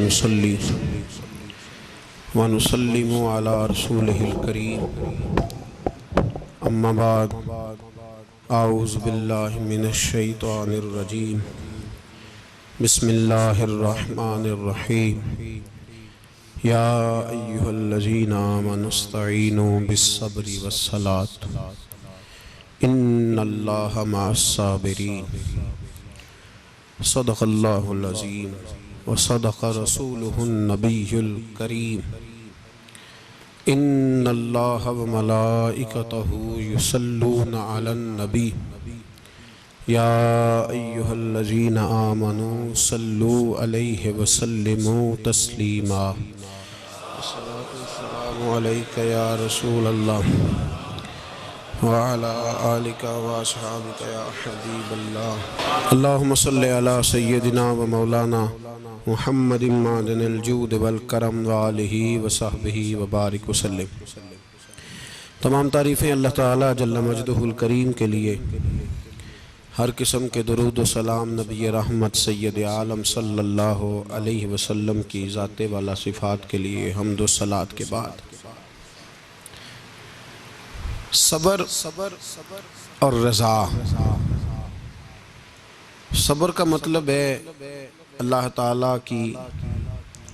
नुसल्ली व नुसल्लिमु अला रसूलिहिल करीम अम्मा बाद आऊज़ु बिल्लाहि मिनश शैतानिर रजीम बिस्मिल्लाहिर रहमानिर रहीम या अय्युहल्लज़ीना आमनुस्तईनु बिस्सब्रि वस्सलात इन्नल्लाहा मअस्साबिरीन सदक़ल्लाहुल अज़ीम व सदक़ रसूलुहुन नबियुल करीम इन्नल्लाहा व मलाइकतहु युसल्लूना अलन नबी या अय्युहल्लज़ीना आमनू सल्लू अलैहि व सल्लिमू तस्लीमा अस्सलातु वस्सलामु अलैका या रसूलल्लाह व अला आलिका व अस्हाबिका या हबीबल्लाह अल्लाहुम्मा सल्लि अला सय्यदिना व मौलाना मुहम्मदिन मादनिल जूद वल करम व आलिहि व सहबिहि व बारिक वसल्लम। तमाम तारीफ़ें अल्लाह ताला जल्ल मजदुहुल करीम के लिए, हर किस्म के दुरूद व सलाम नबी रहमत सय्यद आलम सल्लल्लाहु अलैहि वसल्लम की ज़ाते वाला सिफ़ात के लिए हम्द व सलात के बाद सबर और रज़ा। सबर का मतलब है अल्लाह ताला की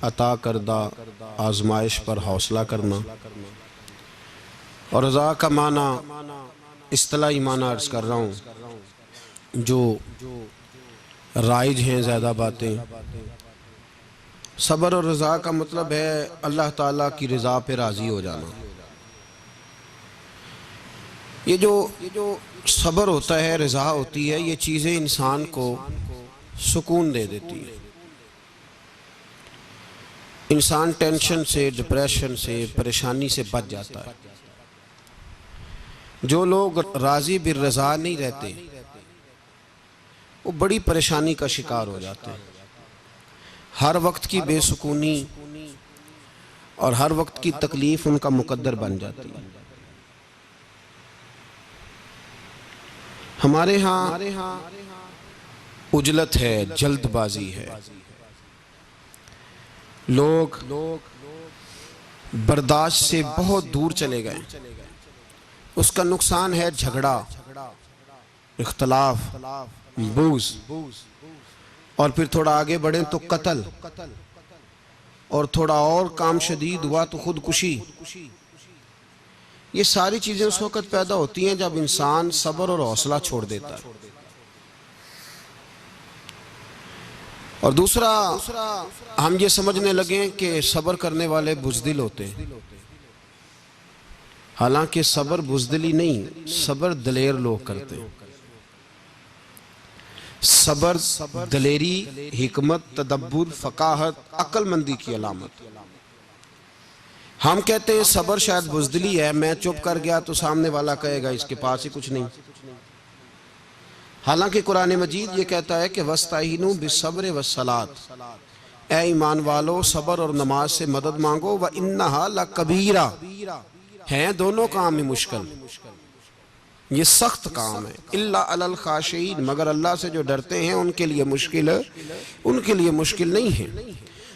अता करदा आजमाइश पर हौसला करना, और रज़ा का माना इस्तिलाही माना अर्ज़ कर रहा हूँ जो राइज हैं ज़्यादा बातें। सबर और रज़ा का मतलब है अल्लाह ताला की रज़ा पे राज़ी हो जाना। ये जो सबर होता है, रज़ा होती है, ये चीज़ें इंसान को सुकून दे देती है। इंसान टेंशन से, डिप्रेशन से, परेशानी से बच जाता है। जो लोग राज़ी बिर रज़ा नहीं रहते वो बड़ी परेशानी का शिकार हो जाते हैं। हर वक्त की बेसुकूनी और हर वक्त की तकलीफ़ उनका मुकद्दर बन जाती है। हमारे यहाँ उजलत है, जल्दबाजी है, लोग बर्दाश्त से बहुत दूर चले गए। उसका नुकसान है झगड़ा, इख्तलाफ, बूज़, और फिर थोड़ा आगे बढ़े तो कत्ल, और थोड़ा और काम शदीद हुआ तो खुदकुशी। ये सारी चीज़ें उस वक़्त पैदा होती हैं जब इंसान सब्र और हौसला छोड़ देता है। और दूसरा, हम ये समझने लगे कि सब्र करने वाले बुज़दिल होते हैं। हालांकि सब्र बुज़दिली नहीं, सब्र दलेर लोग करते हैं। सब्र दलेरी, हिकमत, तदब्बुर, फ़काहत, अक्लमंदी की अलामत। हम कहते हैं सब्र शायद बुज़दिली है, मैं चुप कर गया तो सामने वाला कहेगा इसके पास ही कुछ नहीं। हालांकि कुरान मजीद ये कहता है कि वस्ताइनु बिस्सब्र वस्सलात, ए ईमान वालो सब्र और नमाज से मदद मांगो। व इन्नहा लकबीरा, हैं दोनों काम ही मुश्किल, ये सख्त काम है। इल्ला अलल खाशिईन, मगर अल्लाह से जो डरते हैं उनके लिए मुश्किल है, उनके लिए मुश्किल नहीं है।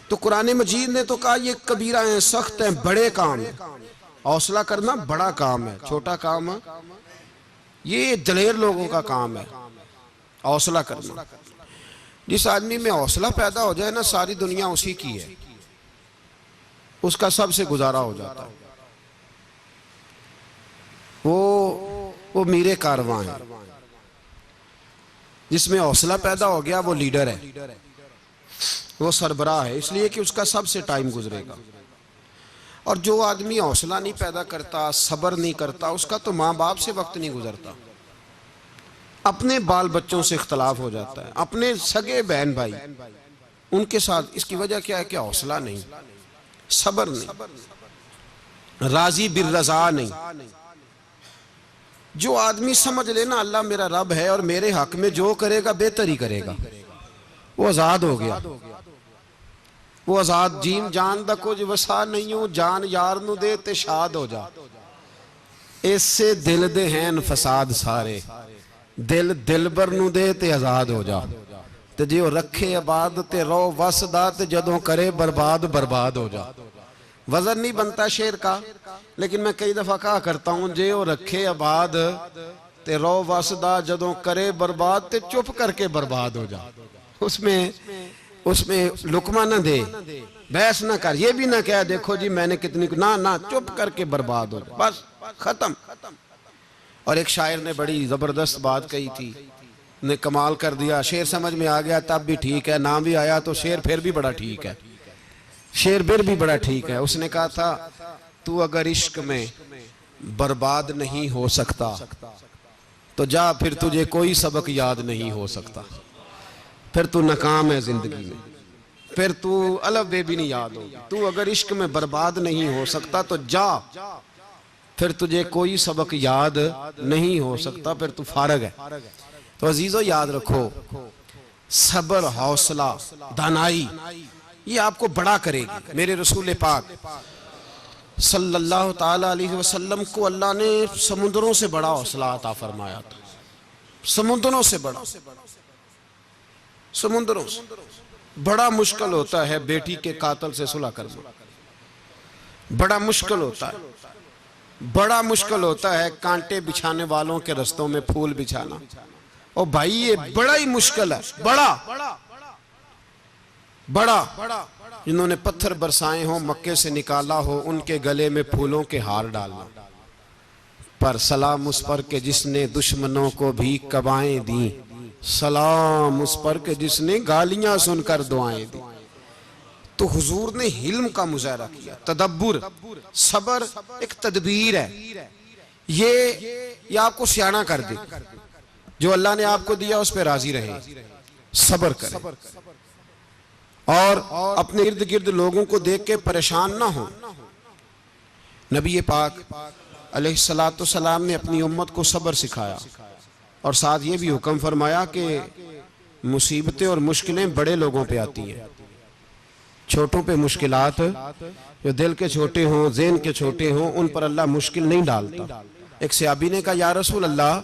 तो कुरान मजीद ने तो कहा ये कबीरा हैं, सख्त हैं, बड़े काम है। हौसला करना बड़ा काम है, छोटा काम है, ये दलेर लोगों का काम है हौसला करना। जिस आदमी में हौसला पैदा हो जाए ना, सारी दुनिया उसी की है, उसका सबसे गुजारा हो जाता है। वो मीरे कारवां है। जिसमें हौसला पैदा हो गया वो लीडर है, वो सरबराह है, इसलिए कि उसका सबसे टाइम गुजरेगा। और जो आदमी हौसला नहीं पैदा करता, सब्र नहीं करता, उसका तो माँ बाप से वक्त नहीं गुजरता, अपने बाल बच्चों से इख्तलाफ हो जाता है, अपने सगे बहन भाई उनके साथ। इसकी वजह क्या है कि हौसला नहीं, सब्र नहीं, राजी बिर रज़ा नहीं। जो आदमी समझ लेना अल्लाह मेरा रब है और मेरे हक में जो करेगा बेहतर ही करेगा, वो आज़ाद हो गया। वो आज़ाद जीन जान दा कुछ वसा नहीं हो, जान यार नू दे ते शाद हो जा। इससे दिल दे हैं फसाद सारे, दिल दिलबर नू दे ते आज़ाद हो जा। ते जे रखे आबाद ते रो वसदा ते जदों करे बर्बाद बर्बाद हो जा। वजन नहीं बनता शेर का, लेकिन मैं कई दफा कहा करता हूं जे वो रखे आबाद ते रो वसदा जदों करे बर्बाद ते चुप करके बर्बाद हो जा। उसमें लुकमा ना दे, बहस ना कर, ये भी ना कह देखो जी मैंने कितनी, ना ना, चुप करके बर्बाद हो जा, बस खत्म। और एक शायर ने बड़ी जबरदस्त बात कही थी, ने कमाल कर दिया। शेर समझ में आ गया तब भी ठीक है, नाम भी आया तो शेर फिर भी बड़ा ठीक है, शेर फिर भी बड़ा ठीक है। उसने कहा था तू अगर इश्क में बर्बाद नहीं हो सकता तो जा, फिर तुझे कोई सबक याद नहीं हो सकता, फिर तू नाकाम है जिंदगी में, फिर तू अलफ बे भी नहीं याद होगी। तू अगर इश्क में बर्बाद नहीं हो सकता तो जा, फिर तुझे कोई सबक याद नहीं हो सकता, फिर तू फारग है। तो अजीजों याद रखो, सब्र, हौसला, दानाई ये आपको बड़ा करेगी। मेरे रसूल पाक सल्लल्लाहु ताला अलैहि वसल्लम को अल्लाह ने समुद्रों से बड़ा हौसला अता फरमाया था, समुद्रों से बड़ा, समुद्रों से बड़ा मुश्किल होता है बेटी के कातिल से सुलह करना, बड़ा मुश्किल होता है, बड़ा मुश्किल होता है कांटे बिछाने वालों के रस्तों में फूल बिछाना। और भाई ये बड़ा ही मुश्किल है, बड़ा बड़ा जिन्होंने पत्थर बरसाए हो, मक्के से निकाला हो, उनके गले में फूलों के हार डालना। पर सलाम उस पर के जिसने दुश्मनों को भी कबाएं दी, सलाम उस पर के जिसने गालियां सुनकर दुआएं दी। तो हुजूर ने हिल्म का मुजाहरा किया, तदब्बुर, सबर एक तदबीर है, ये आपको सियाना कर दे। जो अल्लाह ने आपको दिया उस पर राजी रहे, सबर करें और अपने इर्द गिर्द लोगों को देख के परेशान ना हो। नबी पाक अलैहिस्सलातु सलाम ने अपनी उम्मत को सबर सिखाया और साथ ये भी हुक्म फरमाया कि मुसीबतें और मुश्किलें बड़े लोगों पे आती हैं, छोटों पे मुश्किलात, जो दिल के छोटे हों, ज़हन के छोटे हों, उन पर अल्लाह मुश्किल नहीं डालता। एक सहाबी ने कहा या रसूल अल्लाह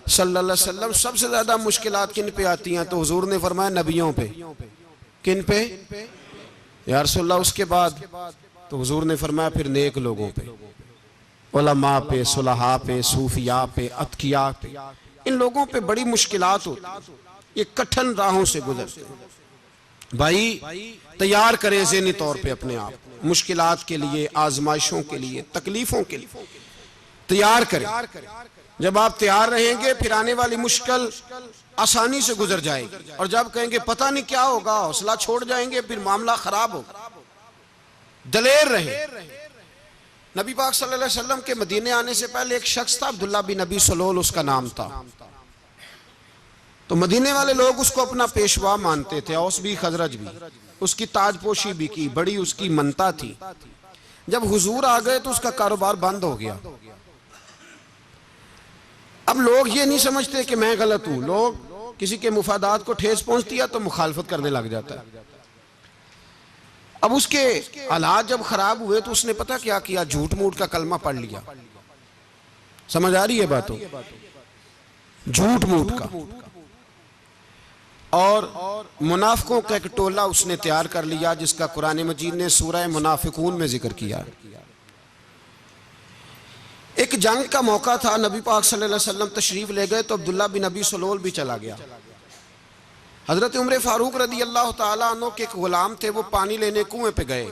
सल्लल्लाहु अलैहि वसल्लम सबसे ज्यादा मुश्किलात किन पे आती हैं? तो हुजूर ने फरमाया नबियों पे। किन पे या रसूल अल्लाह? उसके बाद तो हुजूर ने फरमाया फिर नेक लोगों पे, उलमा पे, सुलहा पे, सूफिया पे, अतकिया पे, इन लोगों पे बड़ी मुश्किलात होती, ये कठिन राहों से गुजरते। भाई तैयार करें ज़हनी तौर पे अपने आप मुश्किलात के लिए, आजमाइशों के लिए, तकलीफों के लिए तैयार करें। जब आप तैयार रहेंगे फिर आने वाली मुश्किल आसानी से गुजर जाएगी, और जब कहेंगे पता नहीं क्या होगा, हौसला छोड़ जाएंगे, फिर मामला खराब होगा। दलेर रहे। नबी पाक सल्लल्लाहु अलैहि वसल्लम के मदीने आने से पहले एक शख्स था, अब्दुल्ला बिन नबी सलोल उसका नाम था। तो मदीने वाले लोग उसको अपना पेशवा मानते थे, औस भी खजरज भी, उसकी ताजपोशी भी की, बड़ी उसकी मनता थी। जब हुजूर आ गए तो उसका कारोबार बंद हो गया। अब लोग ये नहीं समझते कि मैं गलत हूं, लोग किसी के मुफादात को ठेस पहुंचती है तो मुखालफत करने लग जाता है। अब उसके हालात जब खराब हुए तो उसने पता क्या किया, झूठ मूठ का कलमा पढ़ लिया। समझ आ रही है बातों? झूठ मूठ का, और मुनाफिकों का एक टोला उसने तैयार कर लिया, जिसका कुरान मजीद ने सूरह मुनाफिकून में जिक्र किया। एक जंग का मौका था, नबी पाक सल्लल्लाहु अलैहि वसल्लम तशरीफ ले गए तो अब्दुल्ला बिन नबी सलोल भी चला गया। हजरत उमर फारूक रदी अल्लाह ताला अन्हु के एक गुलाम थे, वो पानी लेने कुएं पे गए।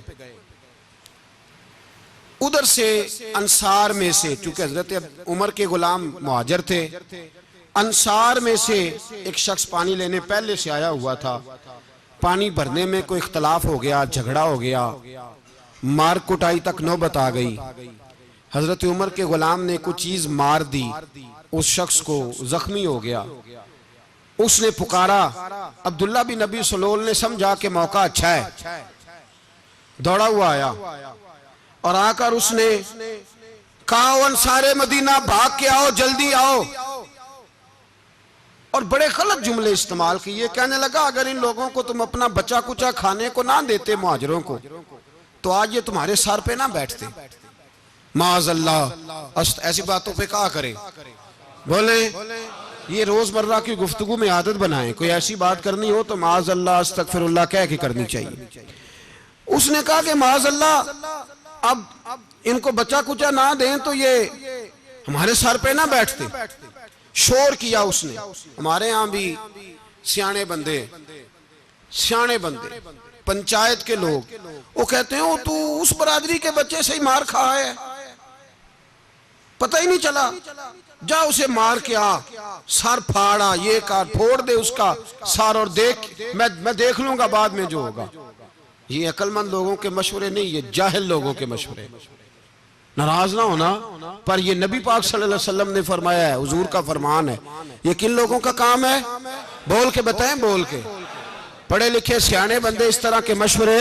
उधर से अंसार में से, चूंकि हजरत उमर के गुलाम मुहाजिर थे, अंसार में से एक शख्स पानी लेने पहले से आया हुआ था। पानी भरने में कोई इख्तलाफ हो गया, झगड़ा हो गया, मार कुटाई तक नौबत आ गई। हजरत उमर के गुलाम ने कुछ चीज मार दी, उस शख्स को जख्मी हो गया। उसने पुकारा, अब्दुल्ला बिन नबी सलोल ने समझा कि मौका अच्छा है, दौड़ा हुआ आया और आकर उसने कहा अंसारे मदीना भाग के आओ, जल्दी आओ। और बड़े गलत जुमले इस्तेमाल किए। कहने लगा अगर इन लोगों को तुम अपना बचा कुचा खाने को ना देते मुहाजिरों को, तो आज ये तुम्हारे सर पे ना बैठते। माज़अल्लाह, ऐसी बातों पे क्या करें? बोले ये रोजमर्रा की गुफ्तगू में आदत बनाएं, कोई ऐसी बात करनी हो तो माज अल्लाह अस्तगफिरुल्लाह कह के करनी चाहिए। उसने कहा कि माज अल्लाह अब इनको बचा कुचा ना दें तो ये हमारे सर पे ना बैठते। शोर किया उसने। हमारे यहाँ भी सियाने बंदे पंचायत के लोग वो कहते हैं, वो तू उस बरादरी के बच्चे से ही मार खा है, पता ही नहीं चला, जा उसे मार के आ, सर फाड़ा, ये कर, फोड़ दे उसका सर और देख, मैं देख लूंगा बाद में जो होगा। ये अक्लमंद लोगों के मशवरे नहीं, ये जाहिल लोगों के मशवरे। नाराज ना होना, पर ये नबी पाक सल्लल्लाहु अलैहि वसल्लम ने फरमाया है, हुजूर का फरमान है। ये किन लोगों का काम है? बोल के बताएं, बोल के। पढ़े लिखे सियाने बंदे इस तरह के मशवरे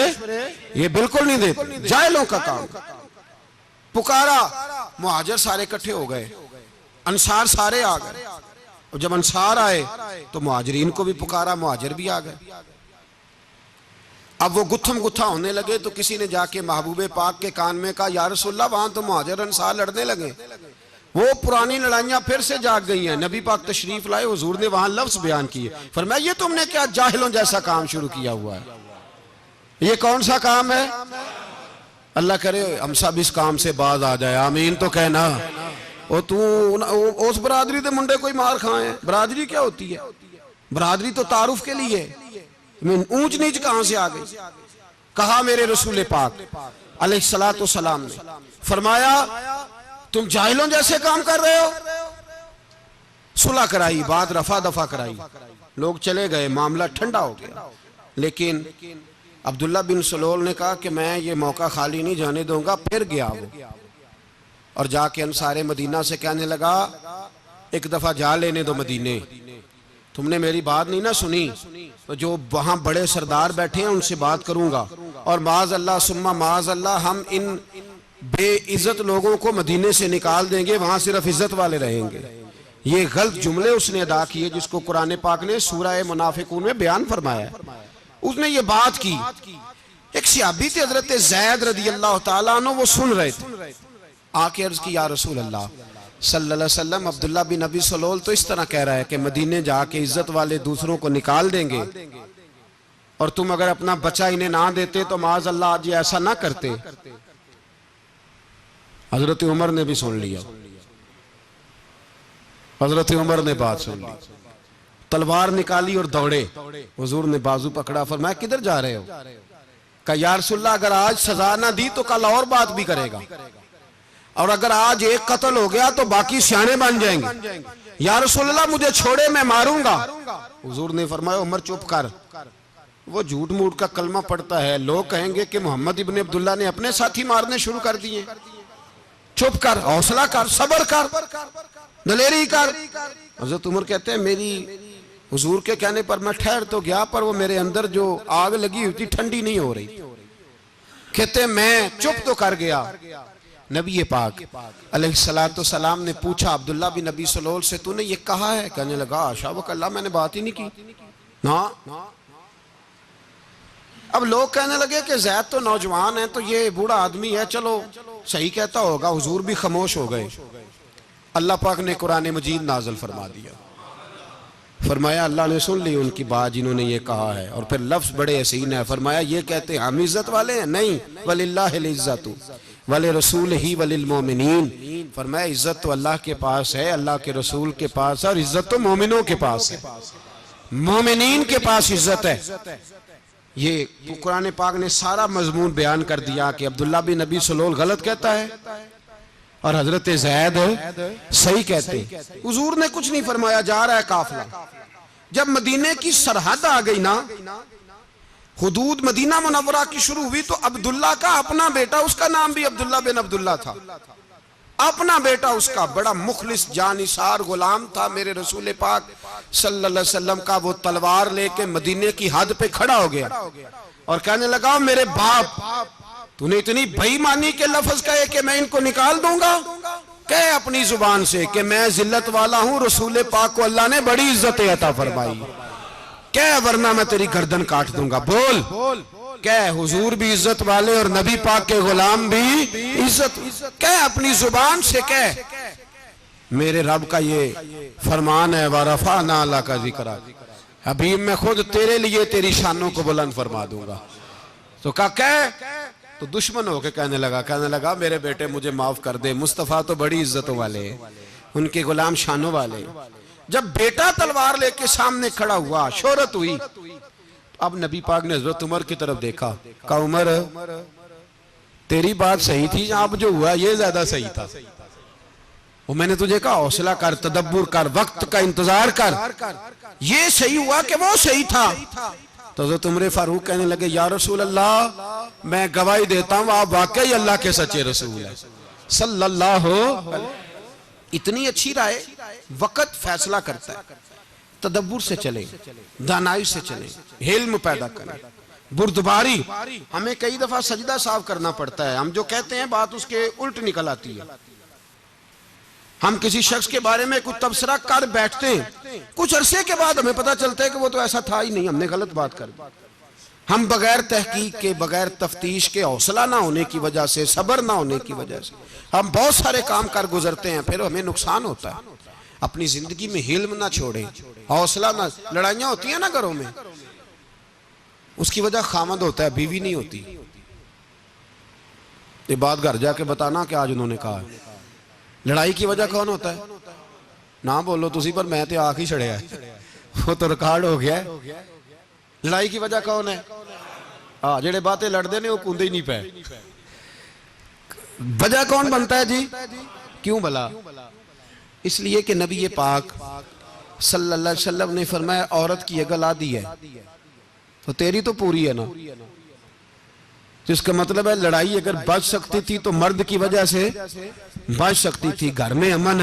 ये बिल्कुल नहीं देते, जाहिलों का काम। पुकारा, मुहाजिर सारे इकट्ठे हो गए, अंसार सारे आ गए। और जब अंसार आए तो मुहाजिरीन को भी पुकारा, मुहाजिर भी आ गए। अब वो गुत्थम गुत्था होने लगे तो किसी ने जाके महबूबे पाक के कान में कहा, या रसूलल्लाह वहां तो मुहाजिर अंसार लड़ने लगे, वो पुरानी लड़ाइयां फिर से जाग गई हैं। नबी पाक तशरीफ लाए, हुजूर ने वहां लफ्ज बयान किए, फरमाया ये तुमने क्या जाहिलों जैसा काम शुरू किया हुआ है? ये कौन सा काम है? अल्लाह करे हम सब इस काम से बाज आ जाए, आमीन तो कहना। और तू उस बरादरी के मुंडे कोई मार खाए? बरादरी क्या होती है? बरादरी तो तारुफ के लिए, ऊंच नीच कहां से आ गई? कहा मेरे रसूल पाक अलैहिस्सलातु वस्सलाम ने फरमाया, तुम जाहिलों जैसे काम कर रहे हो। सुलह कराई, बात रफा दफा कराई, लोग चले गए, मामला ठंडा हो गया। लेकिन अब्दुल्ला बिन सलोल ने कहा कि मैं ये मौका खाली नहीं जाने दूंगा। फिर गया वो और जाके अंसारे मदीना से कहने लगा, एक दफा जा लेने दो मदीने, तुमने मेरी बात नहीं ना सुनी तो जो वहां बड़े सरदार बैठे हैं उनसे बात करूंगा, और माज अल्लाह सुम्मा माज अल्लाह हम इन बेइज्जत लोगों को मदीने से निकाल देंगे, वहां सिर्फ इज्जत वाले रहेंगे। ये गलत जुमले उसने अदा किए जिसको कुरान पाक ने सूरह मुनाफिकून में बयान फरमाया। उसने ये बात की। एक सहाबी थे हजरत ज़ैद रदी अल्लाह तआला अन्हु, वो सुन रहे थे। आके अर्ज की, या रसूल अल्लाह सल्लल्लाहु अलैहि वसल्लम, अब्दुल्ला बिन अबी सलोल तो इस तरह कह रहा है कि मदीने जाके इज्जत वाले दूसरों को निकाल देंगे, और तुम अगर अपना बच्चा इन्हें ना देते तो माज अल्लाह आज ऐसा ना करते। हजरत उमर ने भी सुन लिया, हजरत उमर ने बात सुन ली, तलवार निकाली और दौड़े। हुजूर ने बाजू पकड़ा, फरमाया किधर जा रहे हो? कहा या रसूलल्लाह अगर आज सजा ना दी तो कल और बात भी करेगा, और अगर आज एक कत्ल हो गया तो बाकी सियाने बन जाएंगे। या रसूलल्लाह मुझे छोड़े, मैं मारूंगा। हुजूर ने फरमाया उमर चुप कर, वो झूठ मूठ का कलमा पढ़ता है, लोग कहेंगे कि मोहम्मद इब्ने अब्दुल्ला ने अपने साथी मारने शुरू कर दिए। चुप कर, हौसला कर, सब्र कर, दलेरी कर। हजरत उमर कहते हैं मेरी हुजूर के कहने पर मैं ठहर तो गया, पर वो मेरे अंदर जो आग लगी हुई थी ठंडी नहीं हो रही। कहते मैं चुप तो कर गया। नबी पाक अलैहिस्सलातु सलाम ने पूछा अब्दुल्ला बिन नबी सलोल से, तूने ये कहा है? कहने लगा आशा व कल्ला, मैंने बात ही नहीं की ना। अब लोग कहने लगे कि ज़ैद तो नौजवान है, तो ये बूढ़ा आदमी है, चलो सही कहता होगा। हुजूर भी खामोश हो गए। अल्लाह पाक ने कुरान मजीद नाज़िल फरमा दिया, फरमाया अल्लाह ने सुन ली उनकी बात जिन्होंने ये कहा है। और फिर लफ्ज बड़े हसीन है, फरमाया ये कहते हैं हम इज्जत वाले हैं? नहीं, वलिल्लाहिल इज्जतु वले रसूल ही वलिल मोमिनीन। फरमाया इज्जत तो अल्लाह के पास है, अल्लाह के रसूल के पास है, और इज्जत तो मोमिनों के पास है, मोमिनीन के पास इज्जत है। ये कुरान पाक ने सारा मजमून बयान कर दिया कि अब्दुल्ला बिन नबी सलोल गलत कहता है और हजरत ज़ैद सही कहते। हुजूर ने कुछ नहीं फरमाया, जा रहा है काफिला। जब मदीने की सरहद आ गई ना, हुदूद मदीना मुनव्वरा की शुरू हुई, तो अब्दुल्ला का अपना बेटा, उसका नाम भी अब्दुल्ला बिन अब्दुल्ला था, अपना बेटा उसका बड़ा मुखलिस जानिसार गुलाम था मेरे रसूल पाक सल्लल्लाहु अलैहि वसल्लम का। वो तलवार लेके मदीने की हद पे खड़ा हो गया और कहने लगा मेरे बाप, तूने इतनी बेईमानी के लफ्ज कहे कि मैं इनको निकाल दूंगा? कहे अपनी जुबान से कि मैं जिल्लत वाला हूं, रसूल पाक को अल्लाह ने बड़ी इज्जत अता फरमाई, कह वरना मैं तेरी गर्दन काट दूंगा। बोल, कह हुजूर भी इज्जत वाले और नबी पाक के गुलाम भी इज्जत, कह अपनी जुबान से कह। मेरे रब का ये फरमान है, वरफा ना अल्लाह का जिक्र, हबीब मैं खुद तेरे लिए तेरी शानों को बुलंद फरमा दूंगा। तो कह तो दुश्मन होके कहने लगा मेरे बेटे मुझे माफ कर दे, मुस्तफ़ा तो बड़ी इज्जतों वाले, उनके गुलाम शानों वाले। जब बेटा तलवार लेके सामने खड़ा हुआ, शोहरत हुई, अब नबी पाक ने हजरत उमर की तरफ देखा, कहा उमर तेरी बात सही थी, अब जो हुआ ये ज्यादा सही था। वो मैंने तुझे कहा हौसला कर, तदब्बुर कर, वक्त का इंतजार कर, ये सही हुआ कि वो सही था। तो हज़रत उमर फारूक कहने लगे या रसूल अल्लाह मैं गवाही देता हूं आप वाकई अल्लाह के सच्चे रसूल हैं सल्लल्लाहु। इतनी अच्छी राय, वक्त फैसला करता है। तदब्बुर से चले, दानाई से चले, हिल्म पैदा करें, बुर्दबारी। हमें कई दफा सजदा साफ करना पड़ता है, हम जो कहते हैं बात उसके उल्ट निकल आती है। हम किसी शख्स के बारे में कुछ तबसरा कर बैठते हैं, कुछ अरसे के बाद हमें पता चलता है कि वो तो ऐसा था ही नहीं, हमने गलत बात कर दी। हम बगैर तहकीक के, बगैर तफ्तीश के, हौसला ना होने की वजह से, सब्र ना होने की वजह से हम बहुत सारे काम कर गुजरते हैं, फिर हमें नुकसान होता है। अपनी जिंदगी में हिल्म ना छोड़े, हौसला ना। लड़ाइयां होती है ना घरों में, उसकी वजह खामद होता है, बीवी नहीं होती। ये बात घर जाके बताना कि आज उन्होंने कहा है। लड़ाई की वजह कौन होता है? ना बोलो तुसी, पर मैं तो आख ही छड़िया है, वो तो रिकॉर्ड हो गया है। लड़ाई की वजह कौन है? हाँ, जेड़े बातें लड़ते ने वो कूदे ही नहीं पे। वजह कौन बनता है जी? क्यों भला? इसलिए कि नबी पाक सल्लल्लाहु अलैहि वसल्लम ने फरमाया औरत की अगल आधी है तो तेरी तो पूरी है ना। जिसका मतलब है लड़ाई अगर बच सकती थी तो मर्द की वजह से बच सकती थी, घर में अमन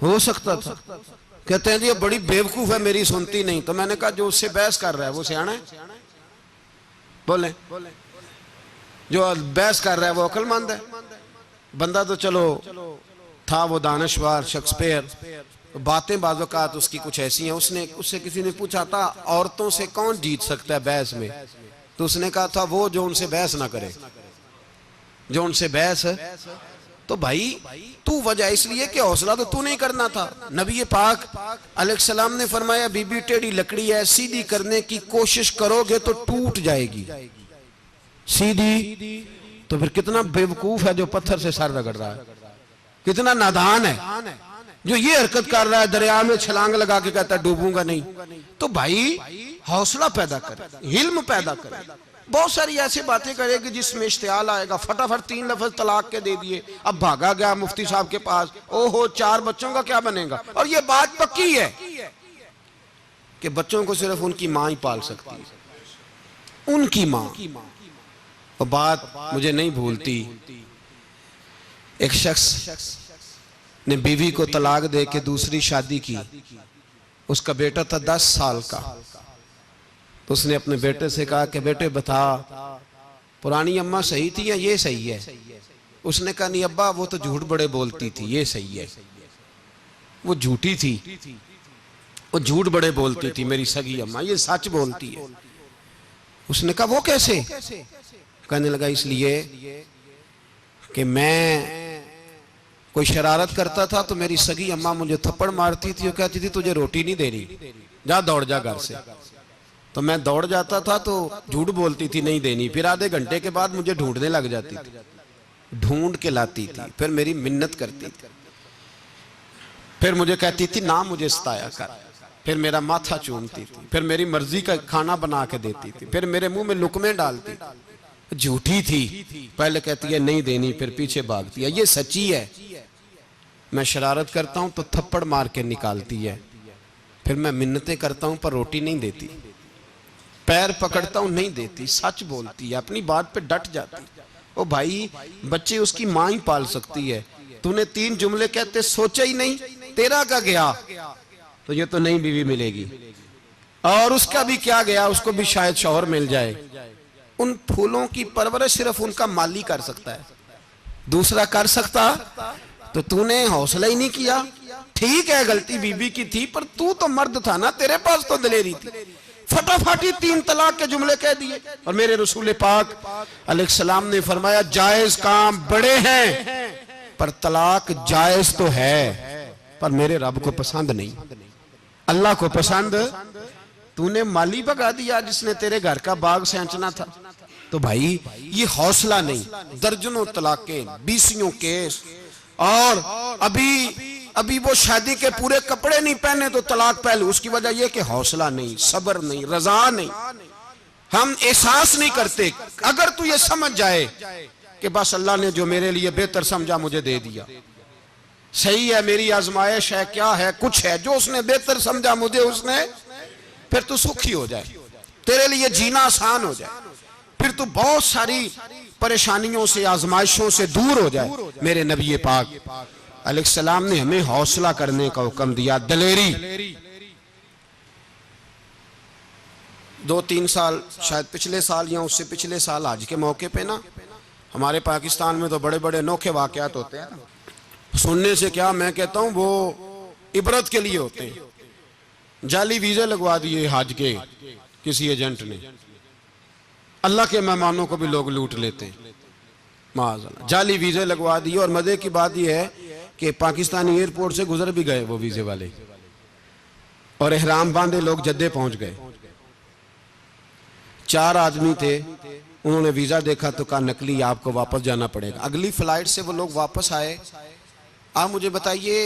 हो सकता था। कहते हैं जी ये बड़ी बेवकूफ है, मेरी सुनती नहीं। तो मैंने कहा जो उससे बहस कर रहा है वो सियाना है? बोले जो बहस कर रहा है वो अक्लमंद है? बंदा तो चलो था वो दानश्वर शेक्सपियर, बातें बाज़ौक़ात उसकी कुछ ऐसी हैं। उससे किसी ने पूछा था औरतों से कौन जीत सकता है बहस में, तो उसने कहा था वो जो उनसे बहस ना करे, जो उनसे बहस। तो भाई तू वजह इसलिए कि हौसला तो तू नहीं करना था। नबी पाक अलैहिस्सलाम ने फरमाया बीबी टेढ़ी लकड़ी है, सीधी करने की कोशिश करोगे तो टूट जाएगी। सीधी तो फिर कितना बेवकूफ है जो पत्थर से सर रगड़ रहा है, कितना नादान है जो ये हरकत कर रहा है, दरिया में छलांग लगा के कहता है डूबूंगा नहीं। तो भाई हौसला पैदा करे, हिल्म पैदा करे। बहुत सारी ऐसी बातें करेगी जिसमें इश्तियाल आएगा, फटाफट 3 लफ्ज तलाक के दे दिए, अब भागा गया मुफ्ती साहब के पास, ओहो 4 बच्चों का क्या बनेगा। और ये बात पक्की है कि बच्चों को सिर्फ उनकी मां ही पाल सकती है, उनकी मां। और बात मुझे नहीं भूलती, एक शख्स ने बीवी को तलाक दे के दूसरी शादी की। उसका बेटा था 10 साल का। तो उसने अपने बेटे से कहा कि बेटे बता पुरानी अम्मा सही थी या ये सही है? उसने कहा नहीं अब्बा वो तो झूठ बड़े बोलती थी, ये सही है। वो झूठी थी, वो झूठ बड़े बोलती थी मेरी सगी अम्मा, ये सच बोलती है। उसने कहा वो कैसे? कहने लगा इसलिए कि मैं कोई शरारत करता था तो मेरी सगी अम्मा मुझे थप्पड़ मारती थी और कहती थी तुझे रोटी नहीं दे रही, जा दौड़ जा घर से। तो मैं दौड़ जाता था तो झूठ बोलती थी नहीं देनी, फिर आधे घंटे के बाद मुझे ढूंढने लग जाती थी, ढूंढ के लाती थी, फिर मेरी मिन्नत करती थी, फिर मुझे कहती थी ना मुझे सताया कर, फिर मेरा माथा चूमती थी, फिर मेरी मर्जी का खाना बना के देती थी, फिर मेरे मुंह में लुकमे डालती थी। झूठी थी, पहले कहती है नहीं देनी, फिर पीछे भागती है। ये सच्ची है, मैं शरारत करता हूं तो थप्पड़ मार के निकालती है, फिर मैं मिन्नतें करता हूं पर रोटी नहीं देती, पैर पकड़ता हूं नहीं देती, सच बोलती है, अपनी बात पे डट जाती। ओ भाई बच्चे उसकी मां ही पाल सकती है, तूने 3 जुमले कहते सोचा ही नहीं, तेरा का गया तो ये तो नई बीवी मिलेगी, और उसका भी क्या गया, उसको भी शायद शौहर मिल जाए। उन फूलों की परवरिश सिर्फ उनका माली कर सकता है, दूसरा कर सकता। तो तूने हौसला ही नहीं किया। ठीक है गलती बीबी की थी, पर तू तो मर्द था ना, तेरे पास तो दलेरी थी। फटाफट ही 3 तलाक के जुमले कह दिए। और मेरे रसूल पाक अलैहिस्सलाम ने फरमाया जायज काम बड़े हैं पर तलाक जायज तो है। पर मेरे रब को पसंद नहीं, अल्लाह को पसंद। तूने माली भगा दिया जिसने तेरे घर का बाग सेंचना था। तो भाई ये हौसला नहीं, दर्जनों तलाकें, 20 केस, और अभी वो शादी के पूरे कपड़े नहीं पहने तो तलाक पहले। उसकी वजह यह कि हौसला नहीं, सब्र नहीं, रजा नहीं, हम एहसास नहीं करते। अगर तू ये समझ जाए कि बस अल्लाह ने जो मेरे लिए बेहतर समझा मुझे दे दिया, सही है, मेरी आजमाइश है, क्या है, कुछ है, जो उसने बेहतर समझा मुझे उसने, फिर तू सुखी हो जाए, तेरे लिए जीना आसान हो जाए, फिर तू बहुत सारी परेशानियों से, आजमाइशों से दूर हो जाए। मेरे नबी पाक अलैहिस्सलाम ने हमें हौसला करने का हुक्म दिया, दलेरी। 2-3 साल, शायद पिछले साल या उससे पिछले साल हज के मौके पे ना, हमारे पाकिस्तान में तो बड़े बड़े अनोखे वाकयात होते हैं। सुनने से क्या, मैं कहता हूँ वो इबरत के लिए होते हैं। जाली वीजे लगवा दिए हज के किसी एजेंट ने, अल्लाह के मेहमानों को भी लोग लूट लेते हैं, माज़अल्लाह। जाली वीजे लगवा दिए, और मजे की बात यह है कि पाकिस्तानी एयरपोर्ट से गुजर भी गए वो वीजे वाले, और एहराम बांधे लोग जद्दे पहुंच गए। 4 आदमी थे, उन्होंने वीजा देखा तो कहा नकली, आपको वापस जाना पड़ेगा। अगली फ्लाइट से वो लोग वापस आए। आप मुझे बताइए,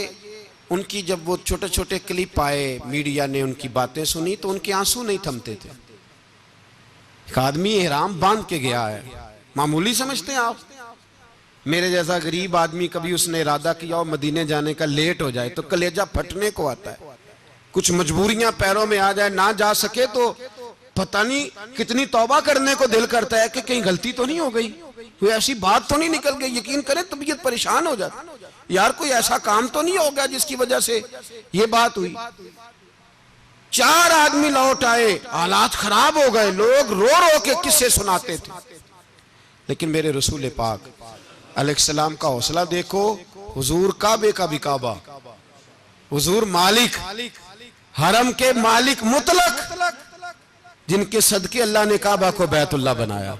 उनकी जब वो छोटे छोटे क्लिप आए, मीडिया ने उनकी बातें सुनी तो उनके आंसू नहीं थमते थे। एक आदमी एहराम बांध के गया है, मामूली समझते हैं आप? मेरे जैसा गरीब आदमी, कभी उसने इरादा किया और मदीने जाने का, लेट हो जाए तो कलेजा फटने को आता है। कुछ मजबूरियां पैरों में आ जाए, ना जा सके तो पता नहीं कितनी तौबा करने को दिल करता है कि कहीं गलती तो नहीं हो गई, कोई ऐसी बात तो नहीं निकल गई। यकीन करें तबीयत परेशान हो जाती, यार कोई ऐसा काम तो नहीं होगा जिसकी वजह से ये बात हुई। 4 आदमी लौट आए, हालात खराब हो गए, लोग रो रो के किस्से सुनाते थे। लेकिन मेरे रसूल पाक अलैहिस्सलाम का हौसला देखो। हुजूर काबे का भी काबा, हुजूर मालिक, हरम के मालिक मुतलक, जिनके सदके अल्लाह ने काबा को बैतुल्लाह बनाया।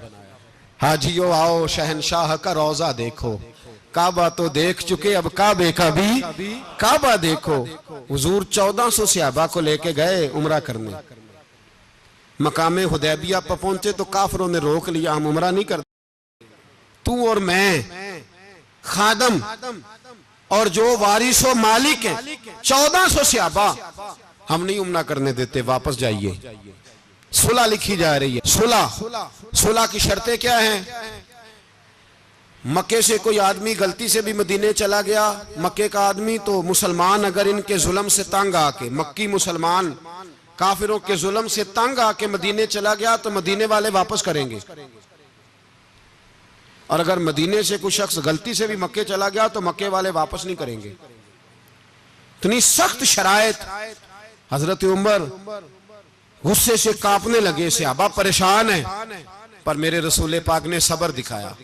हाजियो आओ शहनशाह का रोजा देखो, काबा तो देख चुके, अब काबे का भी काबा देखो। हुजूर 1400 सहाबा को लेके गए उम्रा करने, मकामे हुदैबिया पर पहुंचे तो काफिरों ने रोक लिया, हम उम्रा नहीं करते। तू और मैं खादम और जो वारिसो मालिक हैं, 1400 सहाबा, हम नहीं उम्रा करने देते, वापस जाइए। सुलह लिखी जा रही है। सुलह की शर्तें क्या हैं? मक्के से कोई आदमी गलती से भी मदीने चला गया, मक्के का आदमी, तो मुसलमान अगर इनके जुल्म से तंग आके, मक्की मुसलमान काफिरों के जुल्म से तंग आके मदीने चला गया तो मदीने वाले वापस करेंगे। और अगर मदीने से कोई शख्स गलती से भी मक्के चला गया तो मक्के वाले वापस नहीं करेंगे। इतनी सख्त शराइत। हजरत उमर गुस्से से कांपने लगे, सहाबा परेशान है, पर मेरे रसूल पाक ने सब्र दिखाया,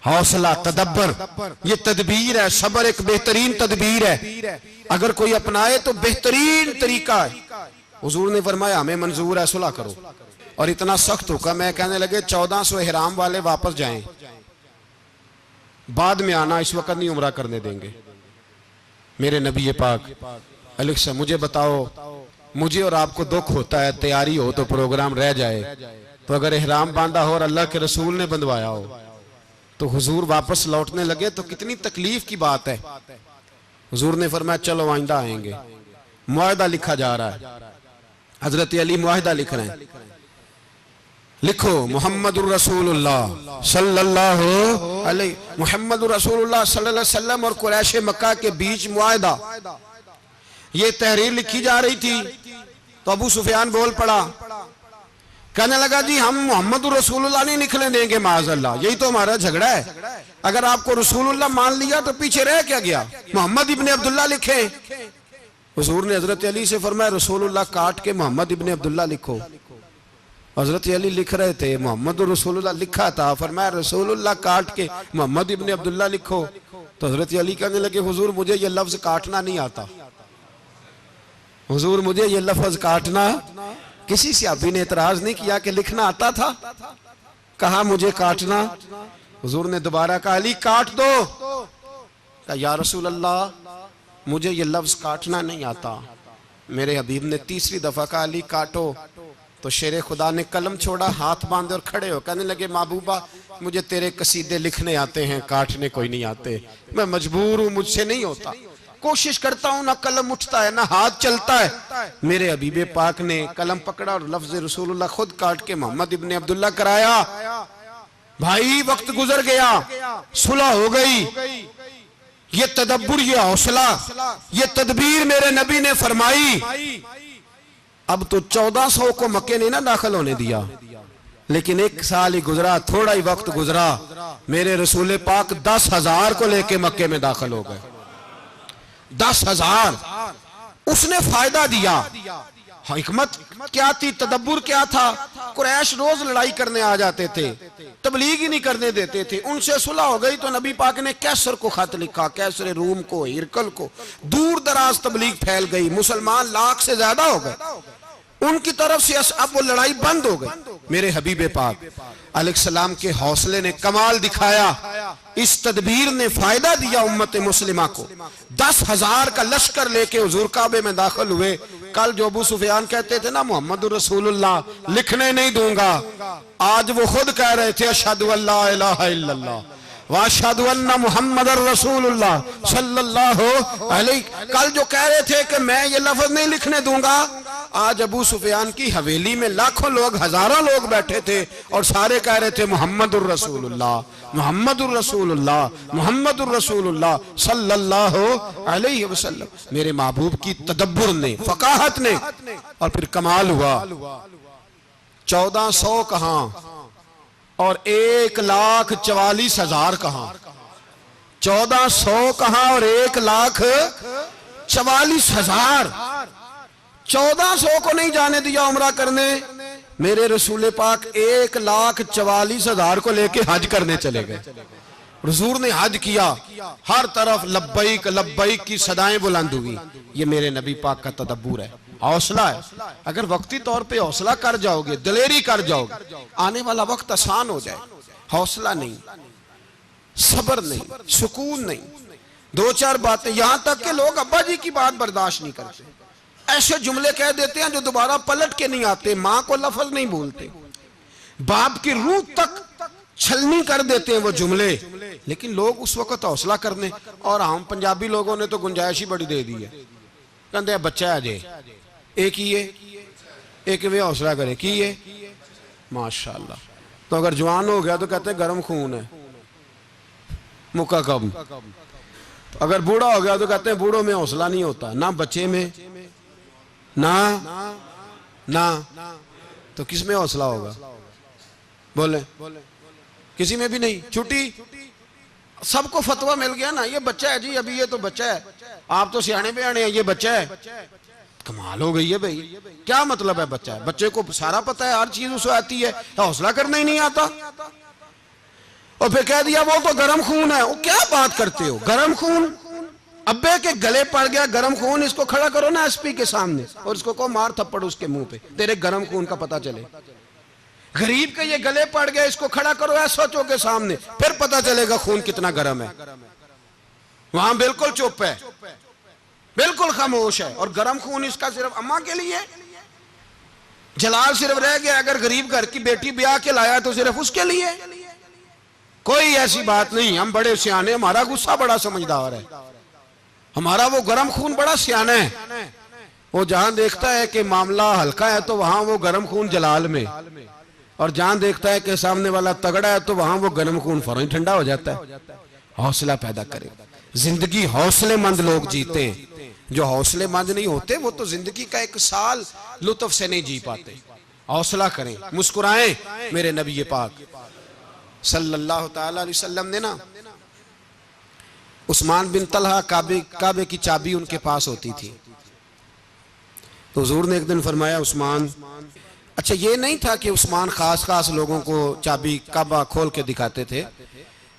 हौसला, तदब्बर। ये तदबीर है, सब्र एक बेहतरीन तदबीर है, अगर कोई अपनाए तो बेहतरीन तरीका है। हुजूर ने फरमाया हमें मंजूर है, सुलह करो। और इतना सख्त हुक्म है, कहने लगे 1400 इहराम वाले वापस जाएं, बाद में आना, इस वक्त नहीं उम्रा करने देंगे। मेरे नबी पाक अलैहिस्सलाम, मुझे बताओ, मुझे और आपको दुख होता है, तैयारी हो तो प्रोग्राम रह जाए, तो अगर इहराम बांधा हो और अल्लाह के रसूल ने बंधवाया हो तो हुजूर वापस लौटने लगे तो कितनी तकलीफ की बात है। हुजूर ने फरमाया चलो आइंदा आएंगे। मुआहदा लिखा जा रहा है, हजरत अली मुआहदा लिख रहे हैं, लिखो मुहम्मदुर रसूलुल्लाह सल्लल्लाहु अलैहि मुहम्मदुर रसूलुल्लाह सल्लल्लाहु अलैहि वसल्लम और कुरैश मक्का के बीच मुआहदा। ये तहरीर लिखी जा रही थी तो अबू सुफियान बोल पड़ा, कहने लगा जी हम मोहम्मद रसूलुल्लाह नहीं निकलने देंगे, माज़अल्लाह, यही तो हमारा झगड़ा है। अगर आपको रसूलुल्लाह मान लिया तो पीछे रह क्या गया, मोहम्मद इब्ने अब्दुल्लाह लिखे। हुजूर ने हजरत अली से फरमाया रसूलुल्लाह काट के मोहम्मद इब्ने अब्दुल्लाह लिखो। हजरत अली लिख रहे थे, मोहम्मद रसूलुल्लाह लिखा था, फरमाया रसूलुल्लाह काट के मोहम्मद इब्ने अब्दुल्लाह लिखो। तो हजरत अली कहने लगे हुजूर मुझे ये लफ्ज काटना नहीं आता, हुजूर मुझे ये लफ्ज काटना। किसी सहाबी ने एतराज नहीं किया कि लिखना आता था, कहा मुझे काटना। हुजूर ने दोबारा कहा अली काट दो। कहा या रसूल अल्लाह मुझे ये लफ्ज़ काटना नहीं आता। मेरे हबीब ने तीसरी दफ़ा कहा अली काटो, तो शेर खुदा ने कलम छोड़ा, हाथ बांधे और खड़े हो कहने लगे महबूबा मुझे तेरे कसीदे लिखने आते हैं, काटने कोई नहीं आते, मैं मजबूर हूँ, मुझसे नहीं होता। कोशिश करता हूँ, ना कलम उठता है ना हाथ चलता है। मेरे हबीब पाक ने कलम पकड़ा और लफ्ज़ रसूलुल्लाह खुद काट के मोहम्मद इब्ने अब्दुल्ला कराया। भाई वक्त गुजर गया, सुलह हो गई। ये तदब्बुर, ये हौसला, ये तदबीर मेरे नबी ने फरमाई। अब तो 1400 को मक्के ने ना दाखिल होने दिया, लेकिन एक साल ही गुजरा, थोड़ा ही वक्त गुजरा, मेरे रसूल पाक 10,000 को लेके मक्के में दाखिल हो गए। 10,000 उसने फायदा दिया। हिकमत क्या थी, तदब्बुर क्या था? कुरैश रोज लड़ाई करने आ जाते थे, तबलीग ही नहीं करने देते थे। उनसे सुलह हो गई तो नबी पाक ने कैसर को खत लिखा, कैसर रूम को, हिरकल को। दूर दराज तबलीग फैल गई, मुसलमान 1,00,000 से ज्यादा हो गए। उनकी तरफ से अब वो लड़ाई बंद हो गई। मेरे हबीब पाक अलैहिस्सलाम के हौसले ने कमाल दिखाया, इस तदबीर ने फायदा दिया उम्मत मुस्लिमा को। 10,000 का लश्कर लेके हुजूर काबे में दाखिल हुए। कल जो अबू सुफियान कहते थे ना मोहम्मद रसूलुल्लाह लिखने नहीं दूंगा, आज वो खुद कह रहे थे अशहदु अल्ला इलाहा इल्लल्लाह व अशहदु अन्ना मुहम्मदर रसूलुल्लाह सल्लल्लाहु अलैहि। कल जो कह रहे थे कि मैं ये लफ्ज नहीं लिखने दूंगा, आज अबू सुफियान की हवेली में लाखों लोग, हजारों लोग बैठे थे और सारे कह रहे थे मुहम्मदुर रसूलुल्लाह मुहम्मदुर रसूलुल्लाह मुहम्मदुर रसूलुल्लाह सल्लल्लाहु अलैहि वसल्लम। मेरे महबूब की तदब्बुर ने, फकाहत ने, और फिर कमाल हुआ। 1400 कहां और 1,44,000 कहां? 1400 कहां और 1,44,000। 1400 को नहीं जाने दिया उम्रा करने। मेरे रसूल पाक 1,44,000 को लेके हज करने चले गए। हुजूर ने हज किया, हर तरफ लब्बैक लब्बैक की सदाएं बुलंद हुई। ये मेरे नबी पाक का तदब्बुर है, हौसला है। अगर वक्ती तौर पे हौसला कर जाओगे, दिलेरी कर जाओगे, आने वाला वक्त आसान हो जाए। हौसला नहीं, सब्र नहीं, सुकून नहीं, 2-4 बातें, यहां तक के लोग अब्बा जी की बात बर्दाश्त नहीं करते, ऐसे जुमले कह देते हैं जो दोबारा पलट के नहीं आते। माँ को लफ्ज नहीं बोलते, बाप की रूह तक छलनी कर देते हैं वो जुमले। लेकिन लोग उस वक्त हौसला करने, और हम पंजाबी लोगों ने तो गुंजाइश ही बड़ी दे दी है। कहते बच्चा है जे एक ही है, एक वे हौसला करे की है माशाल्लाह। तो अगर जवान हो गया तो कहते हैं गर्म खून है, मुक्का कब। अगर बूढ़ा हो गया तो कहते हैं बूढ़ों में हौसला नहीं होता, ना बच्चे में ना तो किस में हौसला होगा? बोले किसी में भी नहीं। छुट्टी, सबको फतवा मिल गया ना, ये बच्चा है जी, अभी ये तो बच्चा है, आप तो सियाने बयाने हैं, ये बच्चा है। कमाल हो गई है भाई, क्या मतलब है बच्चा है? बच्चे को सारा पता है, हर चीज उसे आती है, हौसला करना ही नहीं आता। और फिर कह दिया वो तो गर्म खून है। वो क्या बात करते हो, गर्म खून? अब्बे के गले पड़ गया गर्म खून, इसको खड़ा करो ना एसपी के सामने और इसको को मार थप्पड़ उसके मुंह पे, तेरे गर्म खून का पता चले। गरीब के ये गले पड़ गया, इसको खड़ा करो एसओ के सामने, फिर पता चलेगा खून कितना गर्म है। वहां बिल्कुल चुप है, बिल्कुल खामोश है। और गर्म खून इसका सिर्फ अम्मा के लिए, जलाल सिर्फ रह गया अगर गरीब घर की बेटी ब्याह के लाया तो सिर्फ उसके लिए। कोई ऐसी बात नहीं। हम बड़े सियाने, हमारा गुस्सा बड़ा समझदार है, हमारा वो गर्म खून बड़ा सियाना है। वो जहां देखता है कि मामला हल्का है तो वहां वो गर्म खून जलाल में, और जहां देखता है कि सामने वाला तगड़ा है तो वहां वो गर्म खून फौरन ठंडा हो जाता है। हौसला पैदा करे। जिंदगी हौसलेमंद लोग जीते हैं, जो हौसलेमंद नहीं होते वो तो जिंदगी का एक साल लुत्फ से नहीं जी पाते। हौसला करें, मुस्कुराएं। मेरे नबी पाक सल्लल्लाहु ताला अलैहि वसल्लम ने ना उस्मान बिन तलहा, काबे की चाबी उनके पास होती थी, तो हुजूर ने एक दिन फरमाया उस्मान, अच्छा ये नहीं था कि उस्मान खास लोगों को चाबी काबा खोल के दिखाते थे,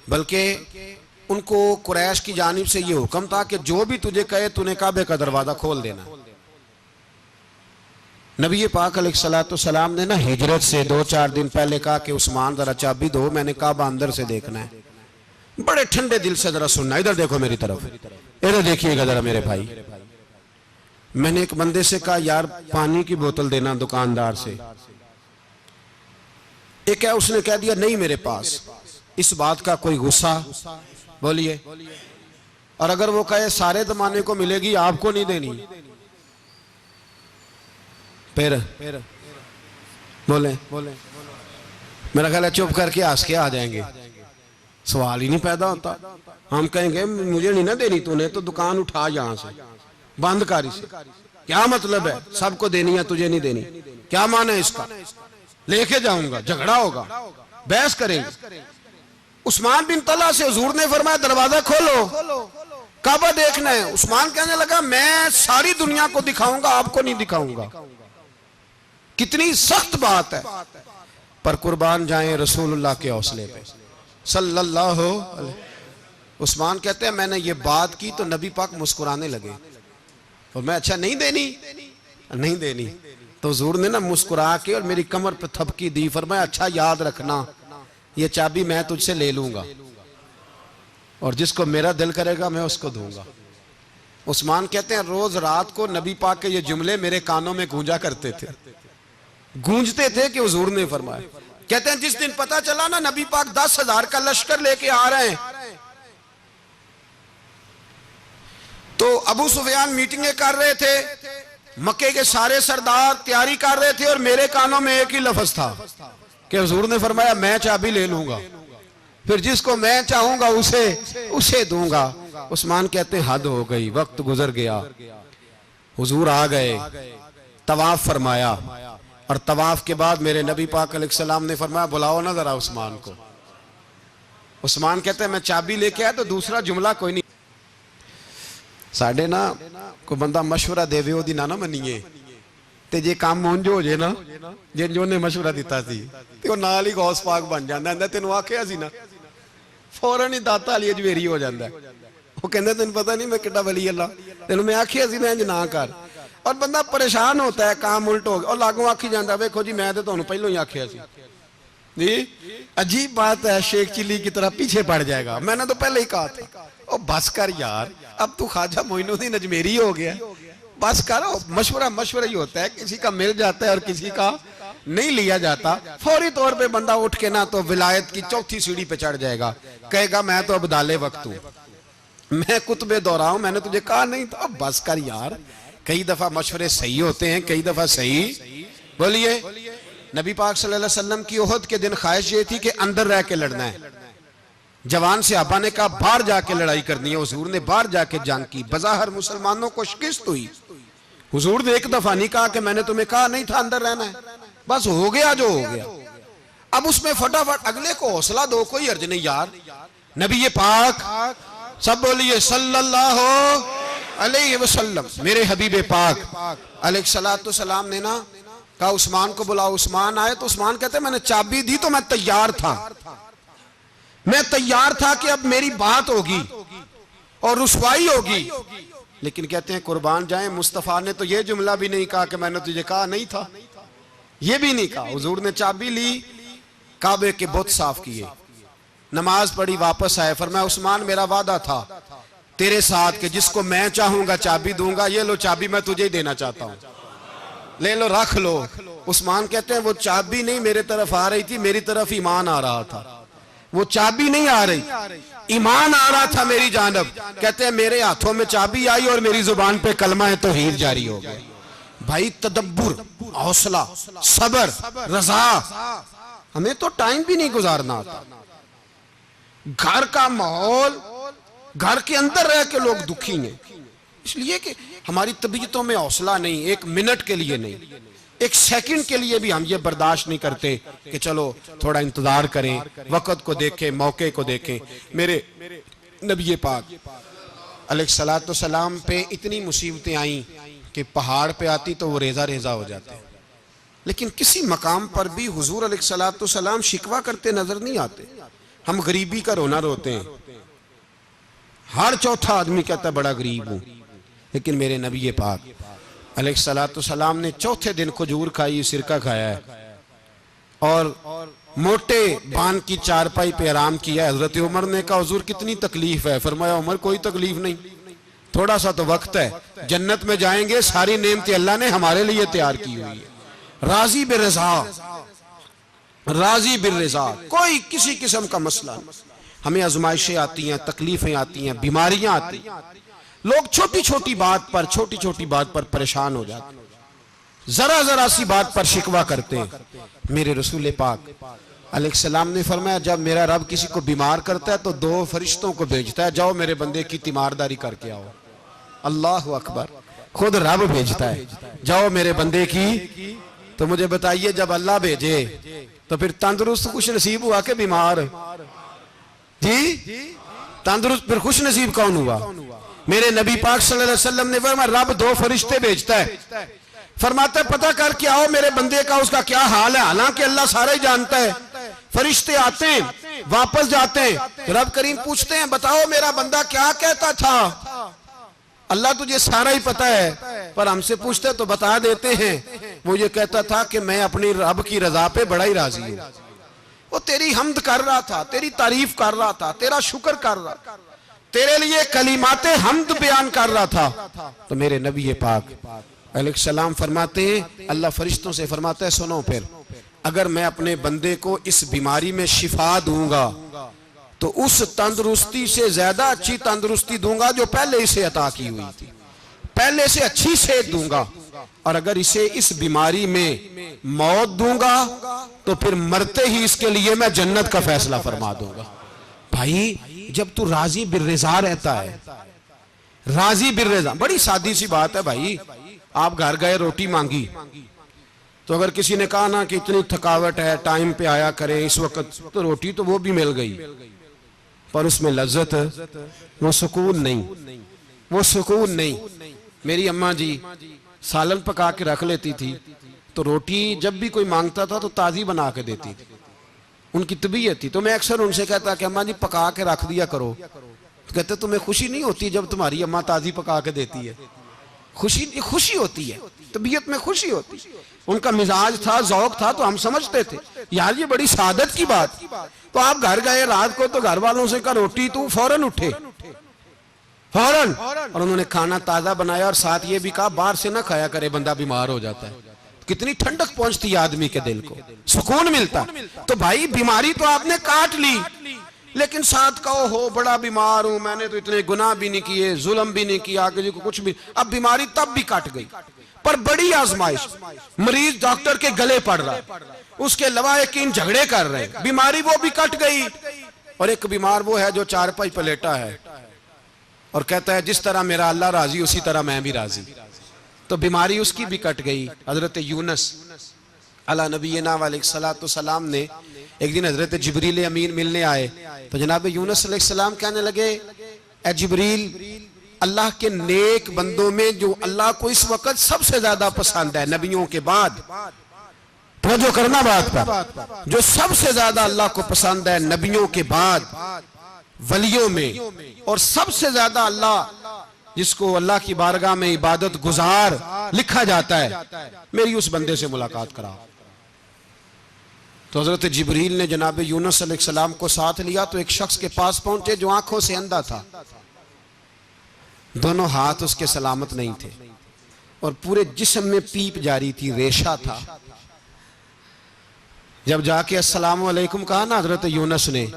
बल्कि उनको कुरैश की जानिब से ये हुक्म था कि जो भी तुझे कहे तूने काबे का दरवाजा खोल देना। नबी पाक अलैहिस्सलाम ने ना हिजरत से 2-4 दिन पहले कहा कि उस्मान जरा चाबी दो, मैंने काबा अंदर से देखना है। बड़े ठंडे दिल से जरा सुनना, इधर देखो मेरी तरफ, इधर देखिएगा जरा मेरे भाई। मैंने एक बंदे से कहा यार पानी की बोतल देना दुकानदार से, एक है उसने कह दिया नहीं मेरे पास। इस बात का कोई गुस्सा? बोलिए। और अगर वो कहे सारे जमाने को मिलेगी आपको नहीं देनी, फिर बोले मेरा ख्याल है चुप करके हंस के आ जाएंगे, सवाल ही नहीं पैदा होता। हम कहेंगे मुझे नहीं ना देनी तूने तो दुकान उठा यहां से, बंद कर इसे। क्या मतलब है सबको देनी है तुझे नहीं देनी, क्या मान है इसका? लेके जाऊंगा, झगड़ा होगा, बहस करेंगे। उस्मान बिन तला से हुजूर ने फरमाया दरवाजा खोलो, काबा देखना है। उस्मान कहने लगा मैं सारी दुनिया को दिखाऊंगा, आपको नहीं दिखाऊंगा। कितनी सख्त बात है, पर कुर्बान जाएं रसूलुल्लाह के हौसले पे सल्लल्लाहु अलैहि। उस्मान कहते हैं मैंने ये बात की तो नबी पाक मुस्कुराने लगे और मैं अच्छा नहीं देनी तो हुजूर ने ना मुस्कुरा के और मेरी कमर पे थपकी दी, फरमाया अच्छा याद रखना ये चाबी मैं तुझसे ले लूंगा और जिसको मेरा दिल करेगा मैं उसको दूंगा। उस्मान कहते हैं रोज रात को नबी पाक के ये जुमले मेरे कानों में गूंजा करते थे, गूंजते थे कि हुजूर ने फरमाया। कहते हैं जिस दिन पता चला ना नबी पाक 10,000 का लश्कर लेके आ रहे हैं तो अबू सुफियान मीटिंगें कर रहे थे, मक्के के सारे सरदार तैयारी कर रहे थे और मेरे कानों में एक ही लफ्ज था कि हुजूर ने फरमाया मैं चाबी ले लूंगा, फिर जिसको मैं चाहूंगा उसे दूंगा। उस्मान कहते हैं हद हो गई, वक्त गुजर गया, हुजूर आ गए, तवाफ फरमाया और तवाफ के बाद मेरे नबी पाक अलैहिस्सलाम ने फरमाया बुलाओ ना जरा उस्मान को। उस्मान कहते हैं मैं चाबी लेके आया तो दूसरा जुमला कोई नहीं। साढ़े ना कोई बंदा मशवरा देवे ओदी ना मनीए ते जे काम उंज हो जे ना जिंज उन्हें मशवरा दिता सी ते ओ नाल ही गौस पाक बन जांदा है। तेनू आखिया सी ना, फौरन ही दाता वाली अजवेरी हो जाता है। वो कहंदा तेन पता नहीं मैं किड्डा वली अल्लाह, तेनू मैं आखिया सी मैं इंज ना कर। और बंदा परेशान होता है, काम उल्ट हो गया और लागों आखी जाता वेखो जी मैं तो तुहानू पहलों ही आखिया सी जी। अजीब बात है, शेख चिल्ली की तरह पीछे पड़ जाएगा, मैंने तो पहले ही कहा था। ओ बस कर यार, अब तू ख्वाजा मोइनुद्दीन अजमेरी हो गया, बस करो। मशवरा ही होता है, किसी का मिल जाता है और किसी का नहीं लिया जाता। फौरी तौर पे बंदा उठ के ना तो विलायत की चौथी सीढ़ी पे चढ़ जाएगा, कहेगा मैं तो अब दाले वक्त हूं, मैं कुतबे दौरा हूं, मैंने तुझे कहा नहीं था। अब बस कर यार, कई दफा मशवरे सही होते हैं, कई दफा सही। बोलिए। नबी पाक सल्लल्लाहु अलैहि वसल्लम की ओहद के दिन ख्वाहिश ये थी कि अंदर रह के लड़ना है। जवान सहाबा ने कहा बाहर जाके लड़ाई करनी है, हुजूर ने बाहर जाके जंग की, बज़ाहिर मुसलमानों को शिकस्त हुई। हुजूर ने एक दफा नहीं कहा कि मैंने तुम्हें कहा नहीं था अंदर रहना है, बस हो गया जो हो गया। अब उसमें फटाफट अगले को हौसला दो, कोई अर्ज नहीं यार। नबी ये पाक, सब बोलिए सल्लल्लाहु अलैहि वसल्लम, मेरे हबीब पाक अलैहिस्सलातु सलाम ने ना कहा उस्मान को बुलाओ। उस्मान आए तो उस्मान कहते मैंने चाबी दी तो मैं तैयार था कि अब मेरी बात होगी और रुसवाई होगी। लेकिन कहते हैं कुर्बान जाएं मुस्तफा ने तो ये जुमला भी नहीं कहा कि मैंने तुझे कहा नहीं था, ये भी नहीं कहा। हुजूर ने चाबी ली, काबे के बुत साफ किए, नमाज पढ़ी, वापस आए, फरमाया उस्मान मेरा वादा था तेरे साथ कि जिसको मैं चाहूंगा चाबी दूंगा, ये लो चाबी मैं तुझे ही देना चाहता हूं, ले लो रख लो। उस्मान कहते हैं वो चाबी नहीं मेरे तरफ आ रही थी, मेरी तरफ ईमान आ रहा था। वो चाबी नहीं आ रही, ईमान आ रहा था मेरी जानब। कहते हैं मेरे हाथों में चाबी आई और मेरी जुबान पे कलमा है तौहीद जारी हो गया। भाई तदब्बुर, हौसला, सबर, रजा, हमें तो टाइम भी नहीं गुजारना आता। घर का माहौल, घर के अंदर रह के लोग दुखी हैं, इसलिए कि हमारी तबीयतों में हौसला नहीं, एक मिनट के लिए नहीं, एक सेकंड के लिए भी हम ये बर्दाश्त नहीं करते कि चलो थोड़ा इंतजार करें, वक्त को देखें, मौके को देखें। मेरे नबी पाक अलैहिस्सलातु सलाम पे इतनी मुसीबतें आई कि पहाड़ पे आती तो वो रेजा रेजा हो जाते, लेकिन किसी मकाम पर भी हुजूर अलैहिस्सलातु सलाम शिकवा करते नजर नहीं आते। हम गरीबी का रोना रोते हैं, हर चौथा आदमी कहता है बड़ा गरीब हूं, लेकिन मेरे नबी पाक अलैहिस्सलातु सलाम ने चौथे दिन खजूर खाई, सिरका खाया है और मोटे बान की चारपाई पे आराम किया। हजरत उमर ने कहा हुजूर कितनी तकलीफ है? फरमाया उमर कोई तकलीफ नहीं, थोड़ा सा तो वक्त है, जन्नत में जाएंगे, सारी नेमतें अल्लाह ने हमारे लिए तैयार की हुई है। राजी बिरज़ा, राजी बिरज़ा, कोई किसी किस्म का मसला नहीं। हमें आजमाइशें आती हैं, तकलीफें आती हैं, बीमारियां आती हैं, लोग छोटी छोटी बात पर परेशान हो जाते हैं, जरा जरा सी बात पर शिकवा करते हैं। मेरे रसूल पाक अलैहिस्सलाम ने फरमाया जब मेरा रब किसी को बीमार करता है तो 2 फरिश्तों को भेजता है, जाओ मेरे बंदे की तीमारदारी करके आओ। अल्लाह अकबर, खुद रब भेजता है, जाओ मेरे बंदे की। तो मुझे बताइए जब अल्लाह भेजे तो फिर तंदुरुस्त खुश नसीब हुआ के बीमार? जी तंदुरुस्त फिर खुश नसीब कौन हुआ? मेरे नबी पाक सल्लल्लाहु अलैहि वसल्लम ने फरमाया रब 2 फरिश्ते भेजता है, फरमाता है पता करके आओ मेरे बंदे का उसका क्या हाल है। हालांकि अल्लाह सारा ही जानता है। फरिश्ते आते हैं, वापस जाते हैं, रब करीम पूछते हैं बताओ मेरा बंदा क्या कहता था? अल्लाह तुझे सारा ही पता है, पर हमसे पूछते तो बता देते हैं। वो ये कहता था कि मैं अपनी रब की रजा पे बड़ा ही राजी हूं। वो तेरी हमद कर रहा था, तेरी तारीफ कर रहा था, तेरा शुक्र कर रहा था, तेरे लिए कलीमाते हमद बयान कर रहा था। तो मेरे नबी पाक अलैहिस्सलाम फरमाते हैं, अल्लाह फरिश्तों से फरमाता है सुनो फिर, अगर मैं अपने बंदे को इस बीमारी में शिफा दूंगा तो उस तंदुरुस्ती से ज्यादा अच्छी तंदुरुस्ती दूंगा जो पहले इसे अता की हुई थी, पहले से अच्छी सेहत दूंगा। और अगर इसे इस बीमारी में मौत दूंगा तो फिर मरते ही इसके लिए मैं जन्नत का फैसला फरमा दूंगा। भाई जब तू राजी बिर्रिज़ा रहता है, राजी बिर्रिज़ा, बड़ी सादी सी बात है भाई। आप घर गए, रोटी मांगी, तो अगर किसी ने कहा ना कि इतनी थकावट है, टाइम पे आया करें इस वक्त, तो रोटी तो वो भी मिल गई, पर उसमें लज्जत, वो सुकून नहीं, वो सुकून नहीं। मेरी अम्मा जी सालन पका के रख लेती थी, तो रोटी जब भी कोई मांगता था तो ताज़ी बना के देती थी, उनकी तबीयत थी। तो मैं अक्सर उनसे कहता कि अम्मा जी पका के रख दिया करो। तो कहते तुम्हें खुशी नहीं होती जब तुम्हारी अम्मा ताज़ी पका के देती है? खुशी होती है, तबीयत में खुशी होती। उनका मिजाज था, जौक था, तो हम समझते थे यार ये बड़ी सादत की बात। तो आप घर गए रात को, तो घर वालों से कहा रोटी, तू फौरन उठे, फौरन। और उन्होंने खाना ताजा बनाया और साथ ये भी कहा बाहर से ना खाया करे, बंदा बीमार हो जाता है। कितनी ठंडक पहुंचती है आदमी के दिल को, सुकून मिलता। तो भाई बीमारी तो आपने काट ली, लेकिन साथ कहो हो बड़ा बीमार हूं, मैंने तो इतने गुनाह भी नहीं किए, जुल्म भी नहीं किया, किसी को कुछ भी। अब बीमारी तब भी कट गई, पर बड़ी आजमाइश, मरीज डॉक्टर के गले पड़ रहा है, उसके लवाहिकीन झगड़े कर रहे हैं, बीमारी वो भी कट गई। और एक बीमार वो है जो चारपाई पर लेटा है और कहता है जिस तरह मेरा अल्लाह राजी उसी तरह मैं भी राजी। तो बीमारी उसकी भी कट गई। हजरत यूनुस अला नबीना अलैहिस्सलातु सलाम ने एक दिन हजरत जिब्रील अमीन मिलने आए, तो जनाब यूनुस अलैहिस्सलाम कहने लगे ए जिब्रील, अल्लाह के नेक बंदों में जो अल्लाह को इस वक्त सबसे ज्यादा पसंद है नबियों के बाद, तवज्जो करना बात पर, जो सबसे ज्यादा अल्लाह को पसंद है नबियों के बाद वलियों में, और सबसे ज्यादा अल्लाह जिसको अल्लाह की बारगाह में इबादत गुजार लिखा जाता है, मेरी उस बंदे से मुलाकात कराओ। तो हजरत जिब्रील ने जनाब यूनुस अलैहिस्सलाम को साथ लिया, तो एक शख्स के पास पहुंचे जो आंखों से अंधा था, दोनों हाथ उसके सलामत नहीं थे और पूरे जिस्म में पीप जारी थी, रेशा था। जब जाके अस्सलाम वालेकुम कहा ना हजरत यूनुस ने,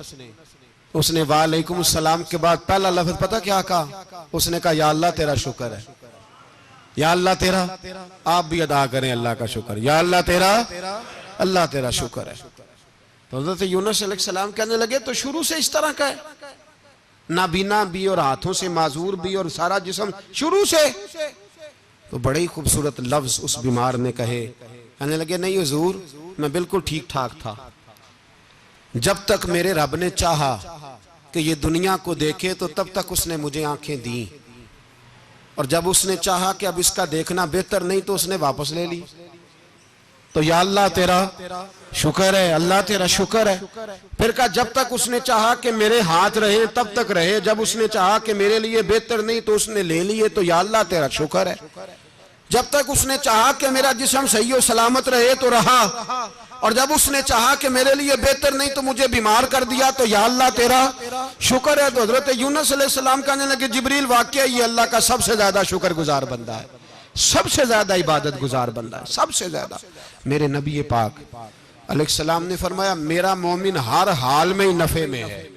उसने वालेकुम सलाम के बाद पहला लफ्ज पता क्या कहा? उसने कहा या अल्लाह तेरा शुक्र है, या अल्लाह तेरा, आप भी अदा करें अल्लाह का शुक्र, या अल्लाह तेरा, अल्लाह तेरा शुक्र है। तो हजरत यूनुस अलैहिस्सलाम कहने लगे तो शुरू से इस तरह का है, नाबीना भी और हाथों से माजूर भी और सारा जिस्म शुरू से। तो बड़े ही खूबसूरत लफ्ज उस बीमार ने कहे। कहने लगे नहीं हुजूर, मैं बिल्कुल ठीक ठाक था, जब तक मेरे रब ने चाहा कि ये दुनिया को देखे तो तब तक उसने मुझे आंखें दी, और जब उसने चाहा कि अब इसका देखना बेहतर नहीं तो उसने वापस ले ली। तो या अल्लाह तेरा शुक्र है, अल्लाह तेरा शुक्र है। फिर कहा जब तक उसने चाहा कि मेरे हाथ रहे तब तक रहे, जब उसने चाहा कि मेरे लिए बेहतर नहीं तो उसने ले लिए, तो या अल्लाह तेरा शुक्र है। जब तक उसने चाहा कि मेरा जिस्म सही और सलामत रहे तो रहा, और जब उसने चाहा कि मेरे लिए बेहतर नहीं तो मुझे बीमार कर दिया, तो या अल्लाह तेरा शुक्र है। तो हजरत यूनुस अलैहिस्सलाम कहने लगे जिब्रील वाकई ये अल्लाह का सबसे ज्यादा शुक्रगुजार बंदा है, सबसे ज्यादा इबादत गुजार बंदा है, सबसे ज्यादा। मेरे नबी पाक अलैहिस्सलाम ने फरमाया मेरा मोमिन हर हाल में ही नफे में है,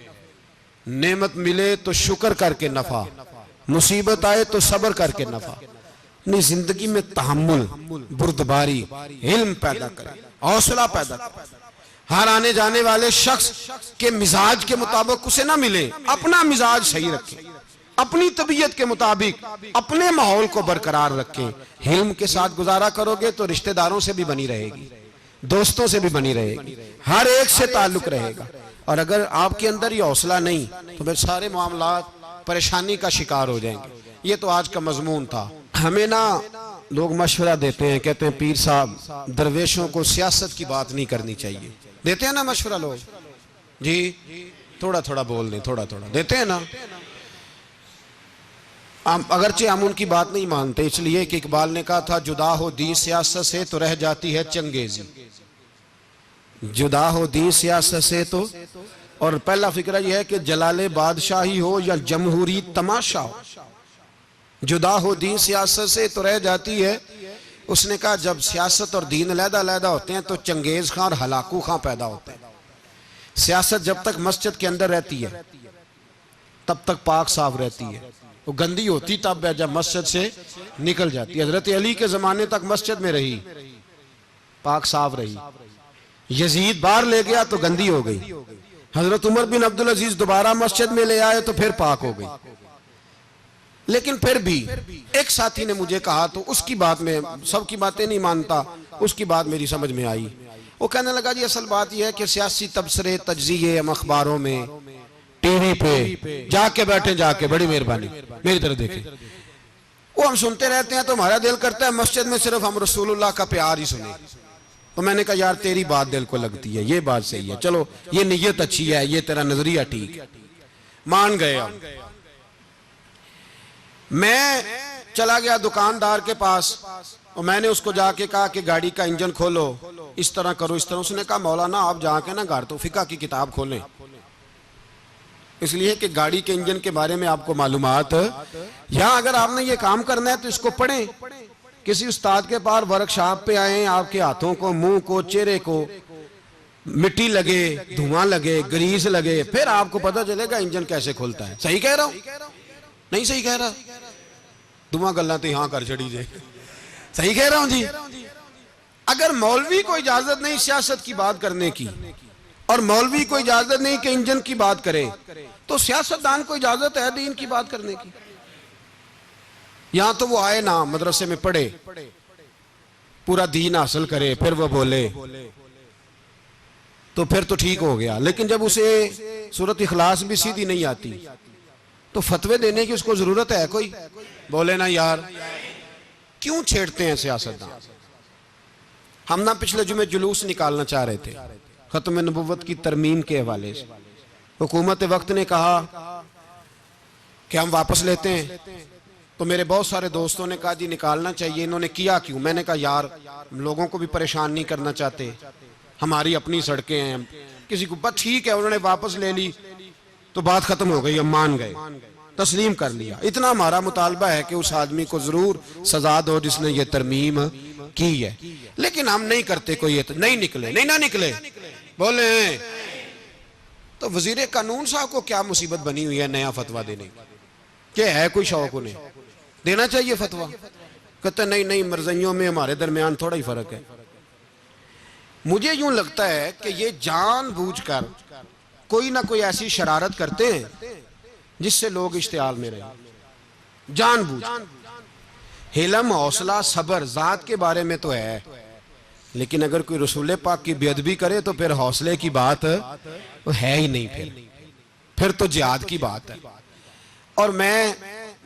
नेमत मिले तो शुक्र करके नफा, मुसीबत आए तो सब्र करके नफा। अपनी जिंदगी में तहम्मुल, बुर्दबारी, इल्म पैदा करे, हौसला पैदा करे। हर आने जाने वाले शख्स के मिजाज के मुताबिक उसे ना मिले, अपना मिजाज सही रखे, अपनी तबीयत के मुताबिक अपने माहौल को बरकरार रखे। हिल्म के साथ गुजारा करोगे तो रिश्तेदारों से भी बनी रहेगी, दोस्तों से भी बनी रहेगी, हर एक से ताल्लुक रहेगा। और अगर आपके अंदर ये हौसला नहीं तो फिर सारे मामला परेशानी का शिकार हो जाएंगे। ये तो आज का मजमून था। हमें ना लोग मशवरा देते हैं, कहते हैं पीर साहब दरवेशों को सियासत की बात नहीं करनी चाहिए। देते हैं ना मशवरा लोग जी, थोड़ा थोड़ा बोल दें, थोड़ा थोड़ा देते हैं ना। अगरचे हम उनकी बात नहीं मानते, इसलिए कि इकबाल ने कहा था जुदा हो दी सियासत से तो रह जाती है चंगेजी, जुदा हो दी सियासत से तो। और पहला फिक्रा यह है कि जलाले बादशाही हो या जमहूरी तमाशा हो, जुदा हो दीन सियासत से तो रह जाती है। उसने कहा जब सियासत और दीन अलहदा होते हैं तो चंगेज खां और हलाकू खां पैदा होते हैं। सियासत जब तक मस्जिद के अंदर रहती है तब तक पाक साफ रहती है, वो गंदी होती तब है जब मस्जिद से निकल जाती है। हजरत अली के जमाने तक मस्जिद में रही, पाक साफ रही। यजीद बाहर ले गया तो गंदी हो गई। हजरत उमर बिन अब्दुल अजीज दोबारा मस्जिद में ले आए तो फिर पाक हो गई। लेकिन फिर भी एक साथी ने मुझे कहा, तो उसकी बात में सबकी बातें नहीं मानता, उसकी बात मेरी समझ में आई। वो कहने लगा जी असल बात यह है कि सियासी तबसरे तज्जिए हम अखबारों में टीवी पे जाके बैठे, जाके बड़ी मेहरबानी मेरी तरफ देखें, वो हम सुनते रहते हैं तो हमारा दिल करता है मस्जिद में सिर्फ हम रसूलुल्लाह का प्यार ही सुने। तो मैंने कहा यार तेरी बात दिल को लगती है, ये बात सही है, चलो ये नीयत अच्छी है, ये तेरा नजरिया ठीक है, मान गए हम। मैं चला गया दुकानदार के पास और मैंने उसको जाके कहा कि गाड़ी का इंजन खोलो, इस तरह करो, इस तरह। उसने कहा मौलाना आप जाके ना घर तो फिका की किताब खोलें, इसलिए कि गाड़ी के इंजन के बारे में आपको मालूमात, या अगर आपने ये काम करना है तो इसको पढ़ें, किसी उस्ताद के पास वर्कशॉप पे आए, आपके हाथों को, मुंह को, चेहरे को मिट्टी लगे, धुआं लगे, ग्रीस लगे, फिर आपको पता चलेगा इंजन कैसे खुलता है। सही कह रहा हूं नहीं सही कह रहा? धुआं गल्ला तो यहां कर छड़ी जे, सही कह रहा हूं जी। अगर मौलवी को इजाजत नहीं सियासत की बात करने की और मौलवी को इजाजत नहीं कि इंजन की बात करे, तो सियासतदान को इजाजत है दीन की बात करने की। यहां तो वो आए ना, मदरसे में पढ़े, पूरा दीन हासिल करे, फिर वो बोले तो फिर तो ठीक हो गया। लेकिन जब उसे सूरत इखलास भी सीधी नहीं आती तो फतवे देने की उसको जरूरत है कोई? बोले ना यार क्यों छेड़ते हैं सियासतदान। हम ना पिछले जुमे जुलूस निकालना चाह रहे थे खत्म नबुव्वत की तरमीम के हवाले से। हुकूमत वक्त ने कहा कि हम वापस लेते हैं, तो मेरे बहुत सारे दोस्तों ने कहा जी निकालना चाहिए। इन्होंने किया क्यों? मैंने कहा यार लोगों को भी परेशान नहीं करना चाहते, हमारी अपनी सड़कें हैं, किसी को बस ठीक है। उन्होंने वापस ले ली तो बात खत्म हो गई, हम मान गए, तस्लीम कर लिया। इतना हमारा मुतालबा है कि उस आदमी को जरूर सजा दो जिसने ये तरमीम की है। लेकिन हम नहीं करते, कोई नहीं निकले, नहीं ना निकले बोले। तो वजीर कानून साहब को क्या मुसीबत बनी हुई है नया फतवा देने की? क्या है कोई शौक उन्हें देना चाहिए फतवा? कहते नहीं नहीं मर्जियों में हमारे दरमियान थोड़ा ही फर्क है। मुझे यूं लगता है कि ये जानबूझकर कोई ना कोई ऐसी शरारत करते हैं जिससे लोग इश्तिहाल में रहे, जानबूझ। हिलम, हौसला, सब्र जात के बारे में तो है, लेकिन अगर कोई रसूल पाक की बेअदबी करे तो फिर हौसले की बात तो है ही नहीं, फिर तो जिहाद की बात है। और मैं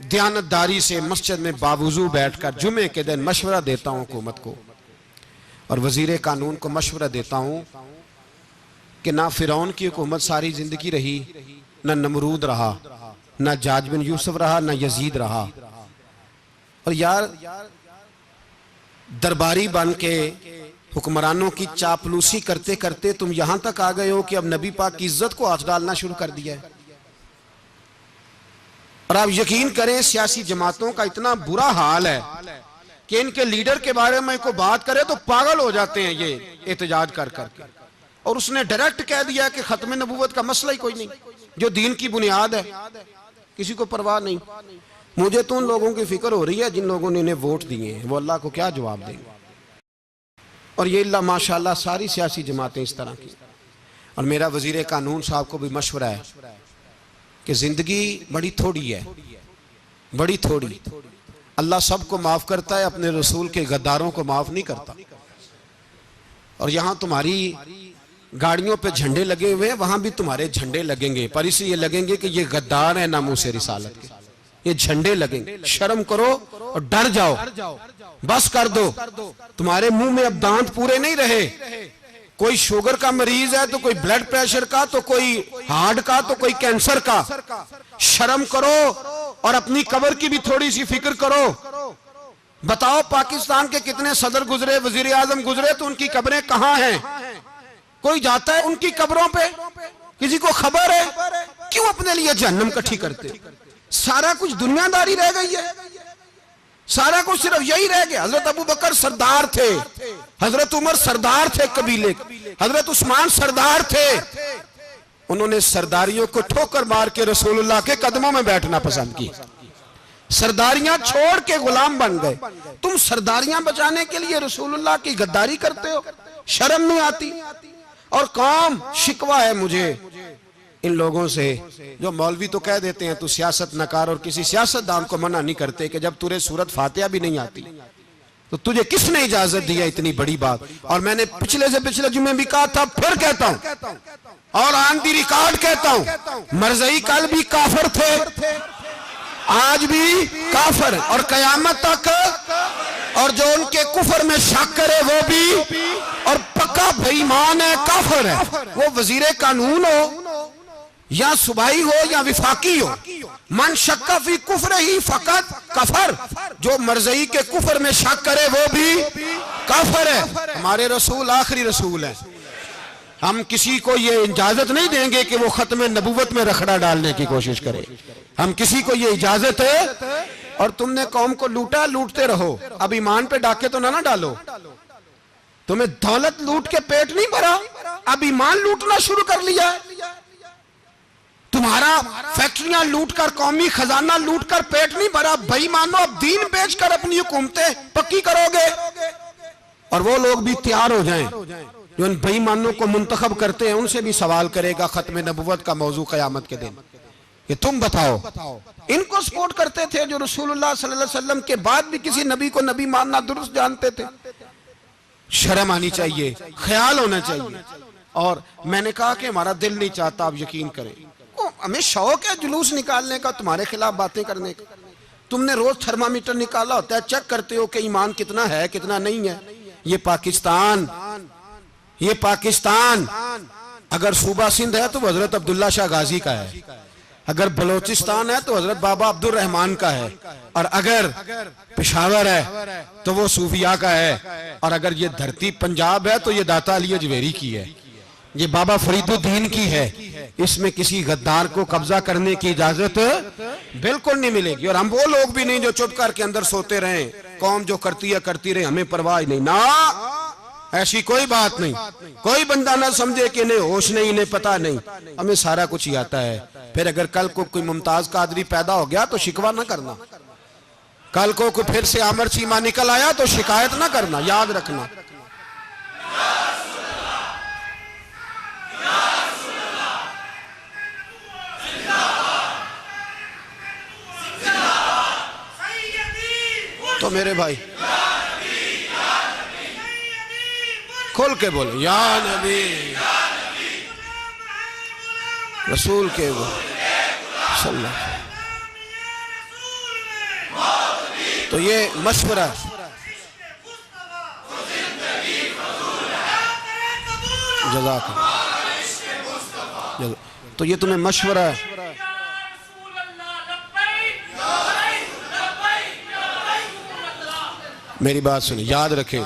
दयानतदारी से मस्जिद में बावजू बैठकर जुमे के दिन मशवरा देता हूं हुकूमत को और वजीर कानून को मशवरा देता हूं कि ना फिरौन की हुकूमत सारी जिंदगी रही, ना नमरूद रहा, ना जाज बिन यूसुफ रहा, ना यजीद रहा। और यार दरबारी बन के हुक्मरानों की चापलूसी करते करते तुम यहां तक आ गए हो कि अब नबी पाक की इज्जत को हाथ डालना शुरू कर दिया है। और आप यकीन करें सियासी जमातों का इतना बुरा हाल है कि इनके लीडर के बारे में कोई बात करे तो पागल हो जाते हैं ये एहतजाज कर करके। और उसने डायरेक्ट कह दिया कि खत्म नबूवत का मसला ही कोई नहीं, जो दीन की बुनियाद है, किसी को परवाह नहीं। मुझे तो उन लोगों की फिक्र हो रही है जिन लोगों ने इन्हें वोट दिए हैं, वो अल्लाह को क्या जवाब देंगे। और ये अल्लाह माशाल्लाह सारी सियासी जमातें इस तरह की। और मेरा वजीर कानून साहब को भी मशवरा है कि जिंदगी बड़ी थोड़ी है, बड़ी थोड़ी। अल्लाह सबको माफ करता है, अपने रसूल के गद्दारों को माफ नहीं करता। और यहां तुम्हारी गाड़ियों पे झंडे लगे हुए हैं, वहां भी तुम्हारे झंडे लगेंगे, पर इसलिए लगेंगे कि ये गद्दार है नामूसे रिसालत के। ये झंडे लगेंगे। शर्म करो और डर जाओ, बस कर दो। तुम्हारे मुंह में अब दांत पूरे नहीं रहे। कोई शुगर का मरीज है तो कोई ब्लड प्रेशर का, तो कोई हार्ट का, तो कोई कैंसर का। शर्म करो और अपनी कब्र की भी थोड़ी सी फिक्र करो। बताओ पाकिस्तान के कितने सदर गुजरे, वजीर आजम गुजरे, तो उनकी कब्रें कहां हैं? कोई जाता है उनकी कब्रों पे? किसी को खबर है? क्यों अपने लिए जहन्नम इकट्ठी करते? सारा कुछ दुनियादारी रह गई है, सारा कुछ सिर्फ यही रह गया। हजरत अबू बकर सरदार थे, हजरत उमर सरदार थे कबीले, हजरत उस्मान सरदार थे। उन्होंने सरदारियों को ठोकर मार के रसूलुल्लाह के कदमों में बैठना पसंद की। सरदारियां छोड़ के गुलाम बन गए। तुम सरदारियां बचाने के लिए रसूलुल्लाह की गद्दारी करते हो, शर्म नहीं आती। और कौम शिकवा है मुझे इन लोगों से जो मौलवी तो कह देते हैं तू सियासत न कर, और किसी सियासतदान को मना नहीं करते कि जब तुझे सूरत फातिहा भी नहीं आती तो तुझे किसने इजाजत दी है इतनी बड़ी बात। और मैंने पिछले से पिछले जुम्मे भी कहा था, फिर कहता हूं और ऑन दी रिकॉर्ड कहता हूं, मरज़ई कल भी काफिर थे, आज भी काफिर और कयामत तक। और जो उनके कुफर में शक करे वो भी, और पक्का बेईमान है, काफिर है। वो वजीर कानून हो या सुबाई हो या विफाकी हो, मन शक्का फी कुफर ही फकत कफर। जो मरज़ई के कुफर में शक करे वो भी काफिर है। हमारे रसूल आखिरी रसूल है। हम किसी को ये इजाजत नहीं देंगे कि वो खत्म नबूवत में रखड़ा डालने की कोशिश करे। हम किसी को ये इजाजत है। और तुमने कौम को लूटा, लूटते रहो। अब ईमान पे डाके तो ना डालो। तुम्हें दौलत लूट के पेट नहीं भरा, अब ईमान लूटना शुरू कर लिया। तुम्हारा फैक्ट्रियां लूटकर, कौमी खजाना लूटकर पेट नहीं भरा। बेईमानों, अब दीन बेचकर अपनी हुकूमतें पक्की करोगे। और वो लोग भी तैयार हो जाएं जो इन बेईमानों को मुंतखब करते हैं, उनसे भी सवाल करेगा खत्म नबुव्वत का मौजू क़यामत के दिन कि तुम बताओ। इनको सपोर्ट करते थे जो रसूलुल्लाह सल्लल्लाहु अलैहि वसल्लम के बाद भी किसी नबी को नबी मानना दुरुस्त जानते थे। शर्म आनी चाहिए, ख्याल होना चाहिए। और मैंने कहा कि हमारा दिल नहीं चाहता, आप यकीन करें, हमें शौक है जुलूस निकालने का, तुम्हारे खिलाफ बातें करने का। तुमने रोज थर्मामीटर निकाला होता है, चेक करते हो कि ईमान कितना है कितना नहीं है। ये पाकिस्तान अगर सूबा सिंध है तो हजरत अब्दुल्ला शाह गाजी का है, अगर बलोचिस्तान है तो हजरत बाबा अब्दुल रहमान का है, और अगर पेशावर है तो वो सूफिया का है, और अगर ये धरती पंजाब है तो ये दाता अली अजमेरी की है, ये बाबा फरीदुद्दीन की है। इसमें किसी गद्दार को कब्जा करने की इजाजत बिल्कुल नहीं मिलेगी। और हम वो लोग भी नहीं जो चुप करके अंदर सोते रहे, कौम जो करती है करती रहे, हमें परवाह नहीं। ना, ऐसी कोई बात नहीं। कोई बंदा ना समझे कि इन्हें होश नहीं, इन्हें पता नहीं, हमें सारा कुछ ही आता है। फिर अगर कल को कोई मुमताज कादरी पैदा हो गया तो शिकवा ना करना। कल को कोई फिर से आमर चीमा निकल आया तो शिकायत ना करना, याद रखना। तो मेरे भाई खोल के बोले या नबी रसूल के वो सल्लल्लाहु। तो ये मशवरा, जज़ाक, तो ये तुम्हें मशवरा है। मेरी बात सुनिए, याद रखें,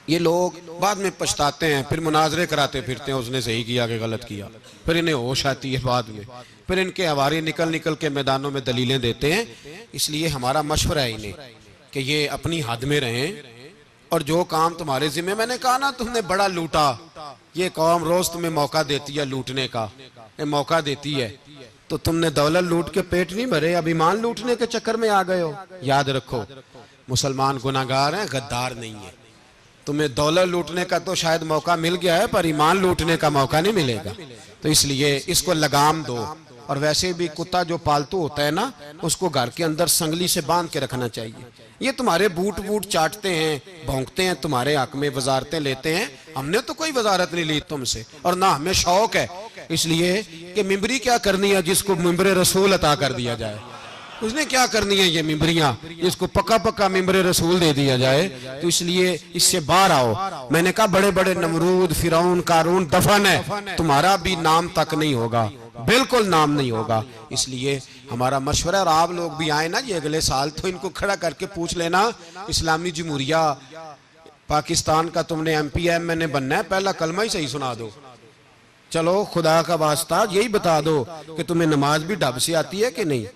ये लोग बाद में पछताते हैं, फिर मुनाजरे कराते फिरते हैं उसने सही किया कि गलत किया, फिर इन्हें होश आती है बाद में, फिर इनके हवारी निकल निकल के मैदानों में दलीलें देते हैं। इसलिए हमारा मशवरा है इन्हें कि ये अपनी हद में रहें और जो काम तुम्हारे जिम्मे, मैंने कहा ना तुमने बड़ा लूटा, ये कौम रोज तुम्हें मौका देती है लूटने का, ये मौका देती है, तो तुमने दौलत लूट के पेट नहीं भरे, अब ईमान लूटने के चक्कर में आ गए हो। याद रखो मुसलमान गुनाहगार हैं, गद्दार नहीं है। तुम्हें दौलत लूटने का तो शायद मौका मिल गया है, पर ईमान लूटने का मौका नहीं मिलेगा। तो इसलिए इसको लगाम दो। और वैसे भी कुत्ता जो पालतू होता है ना, उसको घर के अंदर संगली से बांध के रखना चाहिए। ये तुम्हारे बूट वूट चाटते हैं, भौंकते हैं, तुम्हारे हक में वजारतें लेते हैं। हमने तो कोई वजारत नहीं ली तुमसे, और ना हमें शौक है इसलिए कि मिंबरी क्या करनी है जिसको मिंबरे रसूल अता कर दिया जाए। उसने क्या करनी है ये मिंबरियां जिसको पक्का पक्का मिंबरे रसूल दे दिया जाए। तो इसलिए इससे बाहर आओ। मैंने कहा बड़े बड़े नमरूद, फिरौन, कारून दफन है, तुम्हारा भी नाम तक नहीं होगा, बिल्कुल नाम नहीं होगा। इसलिए हमारा मशवरा, और आप लोग भी आए ना ये अगले साल, तो इनको खड़ा करके पूछ लेना, इस्लामी जमहूरिया पाकिस्तान का तुमने MPM बनना है, पहला कलमा ही सही सुना दो। चलो खुदा का वास्ता यही बता दो कि तुम्हें नमाज भी ढब से आती है कि नहीं।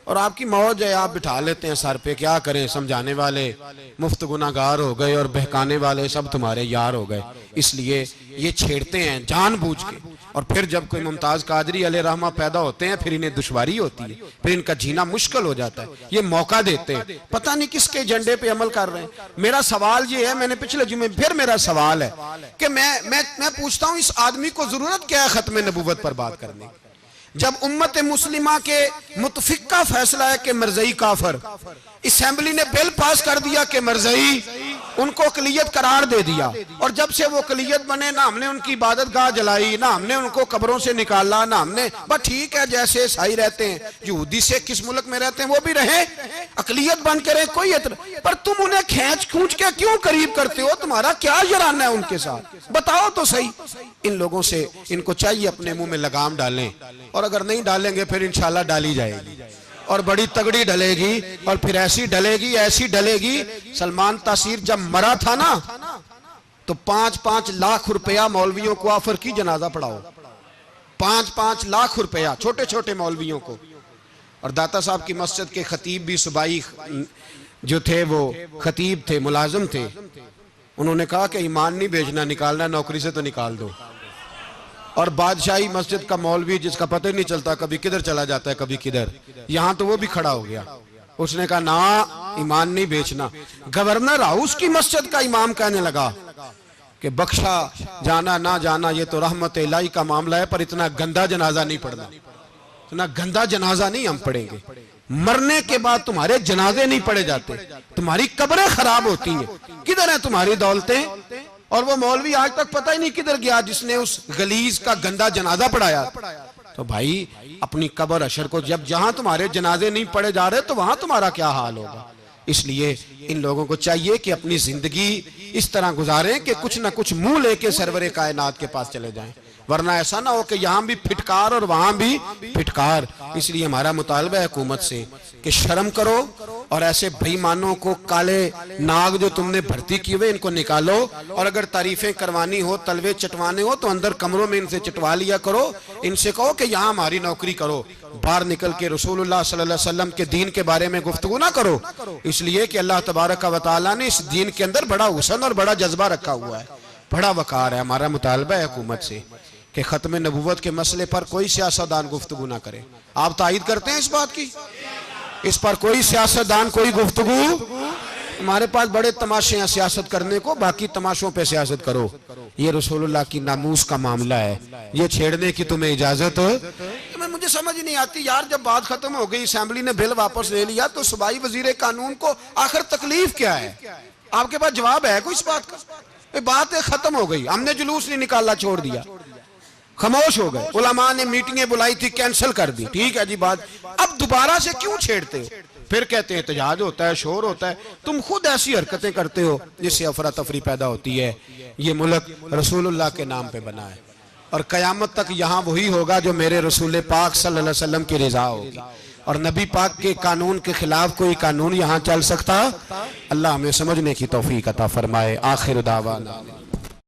और आपकी मौज है, आप बिठा लेते हैं सर पे, क्या करें, समझाने वाले मुफ्त गुनाहगार हो गए और बहकाने वाले सब तुम्हारे यार हो गए। इसलिए ये छेड़ते हैं जानबूझ के। और फिर जब कोई मुमताज कादरी अलैहि रहमा पैदा होते हैं, फिर इन्हें दुश्वारी होती है, फिर इनका जीना मुश्किल हो जाता है। ये मौका देते हैं, पता नहीं किसके एजेंडे पे अमल कर रहे हैं। मेरा सवाल ये है, मैंने पिछले जुमे, फिर मेरा सवाल है कि मैं पूछता हूँ, इस आदमी को जरूरत क्या है खत्म नबूवत पर बात करने की? जब उम्मत मुस्लिमा के मुतफिक का फैसला है कि मरज़ई काफर, असेंबली ने बिल पास कर दिया कि मरज़ई, उनको अक़लियत करार दे दिया। और जब से वो अक़लियत बने, ना हमने उनकी इबादत गाह जलाई, ना हमने उनको कब्रों से निकाला, ना हमने, बस ठीक है जैसे ईसाई रहते हैं, यहूदी से किस मुल्क में रहते हैं वो भी रहे, अक़लियत बन के रहे, कोई पर तुम उन्हें खींच खूंच के क्यों करीब करते हो? तुम्हारा क्या जराना है उनके साथ, बताओ तो सही। इन लोगों से इनको चाहिए अपने मुंह में लगाम डालें, और अगर नहीं डालेंगे फिर इंशाल्लाह डाली जाएगी, और बड़ी तगड़ी डलेगी, और फिर ऐसी डलेगी, ऐसी डलेगी। सलमान तासीर जब मरा था ना, तो 5-5 लाख रुपया मौलवियों को ऑफर की, जनाजा पढ़ाओ। 5-5 लाख रुपया छोटे छोटे मौलवियों को। और दाता साहब की मस्जिद के खतीब भी सुबाई जो थे, वो खतीब थे, मुलाजिम थे, उन्होंने कहा कि ईमान नहीं बेचना, निकालना नौकरी से तो निकाल दो। और बादशाही मस्जिद का मौलवी जिसका पता ही नहीं चलता, कभी किधर चला जाता है कभी किधर, यहाँ तो वो भी खड़ा हो गया। उसने कहा ना, ईमान नहीं बेचना। गवर्नर हाउस की मस्जिद का इमाम कहने लगा कि बख्शा जाना ना जाना ये तो रहमत इलाही का मामला है, पर इतना गंदा जनाजा नहीं पढ़ना, इतना गंदा जनाजा नहीं हम पढ़ेंगे। मरने के बाद तुम्हारे जनाजे नहीं पढ़े जाते, तुम्हारी कब्रें खराब होती हैं। किधर है तुम्हारी दौलतें? और वो मौलवी आज तक पता ही नहीं किधर गया जिसने उस गलीज का गंदा जनाजा पढ़ाया। तो भाई अपनी कब्र अशर को, जब जहां तुम्हारे जनाजे नहीं पढ़े जा रहे तो वहां तुम्हारा क्या हाल होगा। इसलिए इन लोगों को चाहिए कि अपनी जिंदगी इस तरह गुजारें कि कुछ ना कुछ मुंह लेके सरवरे कायनात के पास चले जाएं, वरना ऐसा ना हो कि यहाँ भी फिटकार और वहां भी फिटकार। इसलिए हमारा मुतालबा है हुकूमत से कि शर्म करो, और ऐसे बेईमानों को, काले नाग जो तुमने भर्ती किए हुए, इनको निकालो। और अगर तारीफें करवानी हो, तलवे चटवाने हो, तो अंदर कमरों में इनसे चटवा लिया करो। इनसे कहो कि यहाँ हमारी नौकरी करो, बाहर निकल के रसूलुल्लाह सल्लल्लाहु अलैहि वसल्लम के दीन के बारे में गुफ्तगू ना करो। इसलिए कि अल्लाह तबारक व तआला ने इस दीन के अंदर बड़ा हुस्न और बड़ा जज्बा रखा हुआ है, बड़ा वकार है। हमारा मुतालबा है हुकूमत से कि खत्म नबूवत के मसले पर कोई सियासतदान गुफ्तगू ना करे। आप तायद करते हैं इस बात की? इस पर कोई सियासतदान, कोई गुफ्तगू? हमारे पास बड़े तमाशे हैं सियासत करने को, बाकी तमाशों पे सियासत करो। ये रसूलुल्लाह की नामूस का मामला है, ये छेड़ने की तुम्हें इजाजत? मुझे समझ नहीं आती यार, जब बात खत्म हो गई, असेंबली ने बिल वापस ले लिया, तो सूबाई वजीर कानून को आखिर तकलीफ क्या है? आपके पास जवाब है कोई इस बात का? बात खत्म हो गई, हमने जुलूस नहीं निकाला, छोड़ दिया, खामोश हो गए। उलमा ने मीटिंगें बुलाई थी, कैंसिल कर दी, ठीक है जी बात। अब दोबारा से क्यों छेड़ते हो? फिर कहते हैं एहतजाज होता है, शोर होता है। तुम खुद ऐसी हरकतें करते हो जिससे अफरा तफरी पैदा होती है। ये मुल्क रसूलुल्लाह के नाम पे बना है, और कयामत तक यहाँ वही होगा जो मेरे रसूल पाक सल्लल्लाहु अलैहि वसल्लम की रिजा होगी। और नबी पाक के कानून के खिलाफ कोई कानून यहाँ चल सकता? अल्लाह हमें समझने की तौफीक अता फरमाए। आखिर दावाना।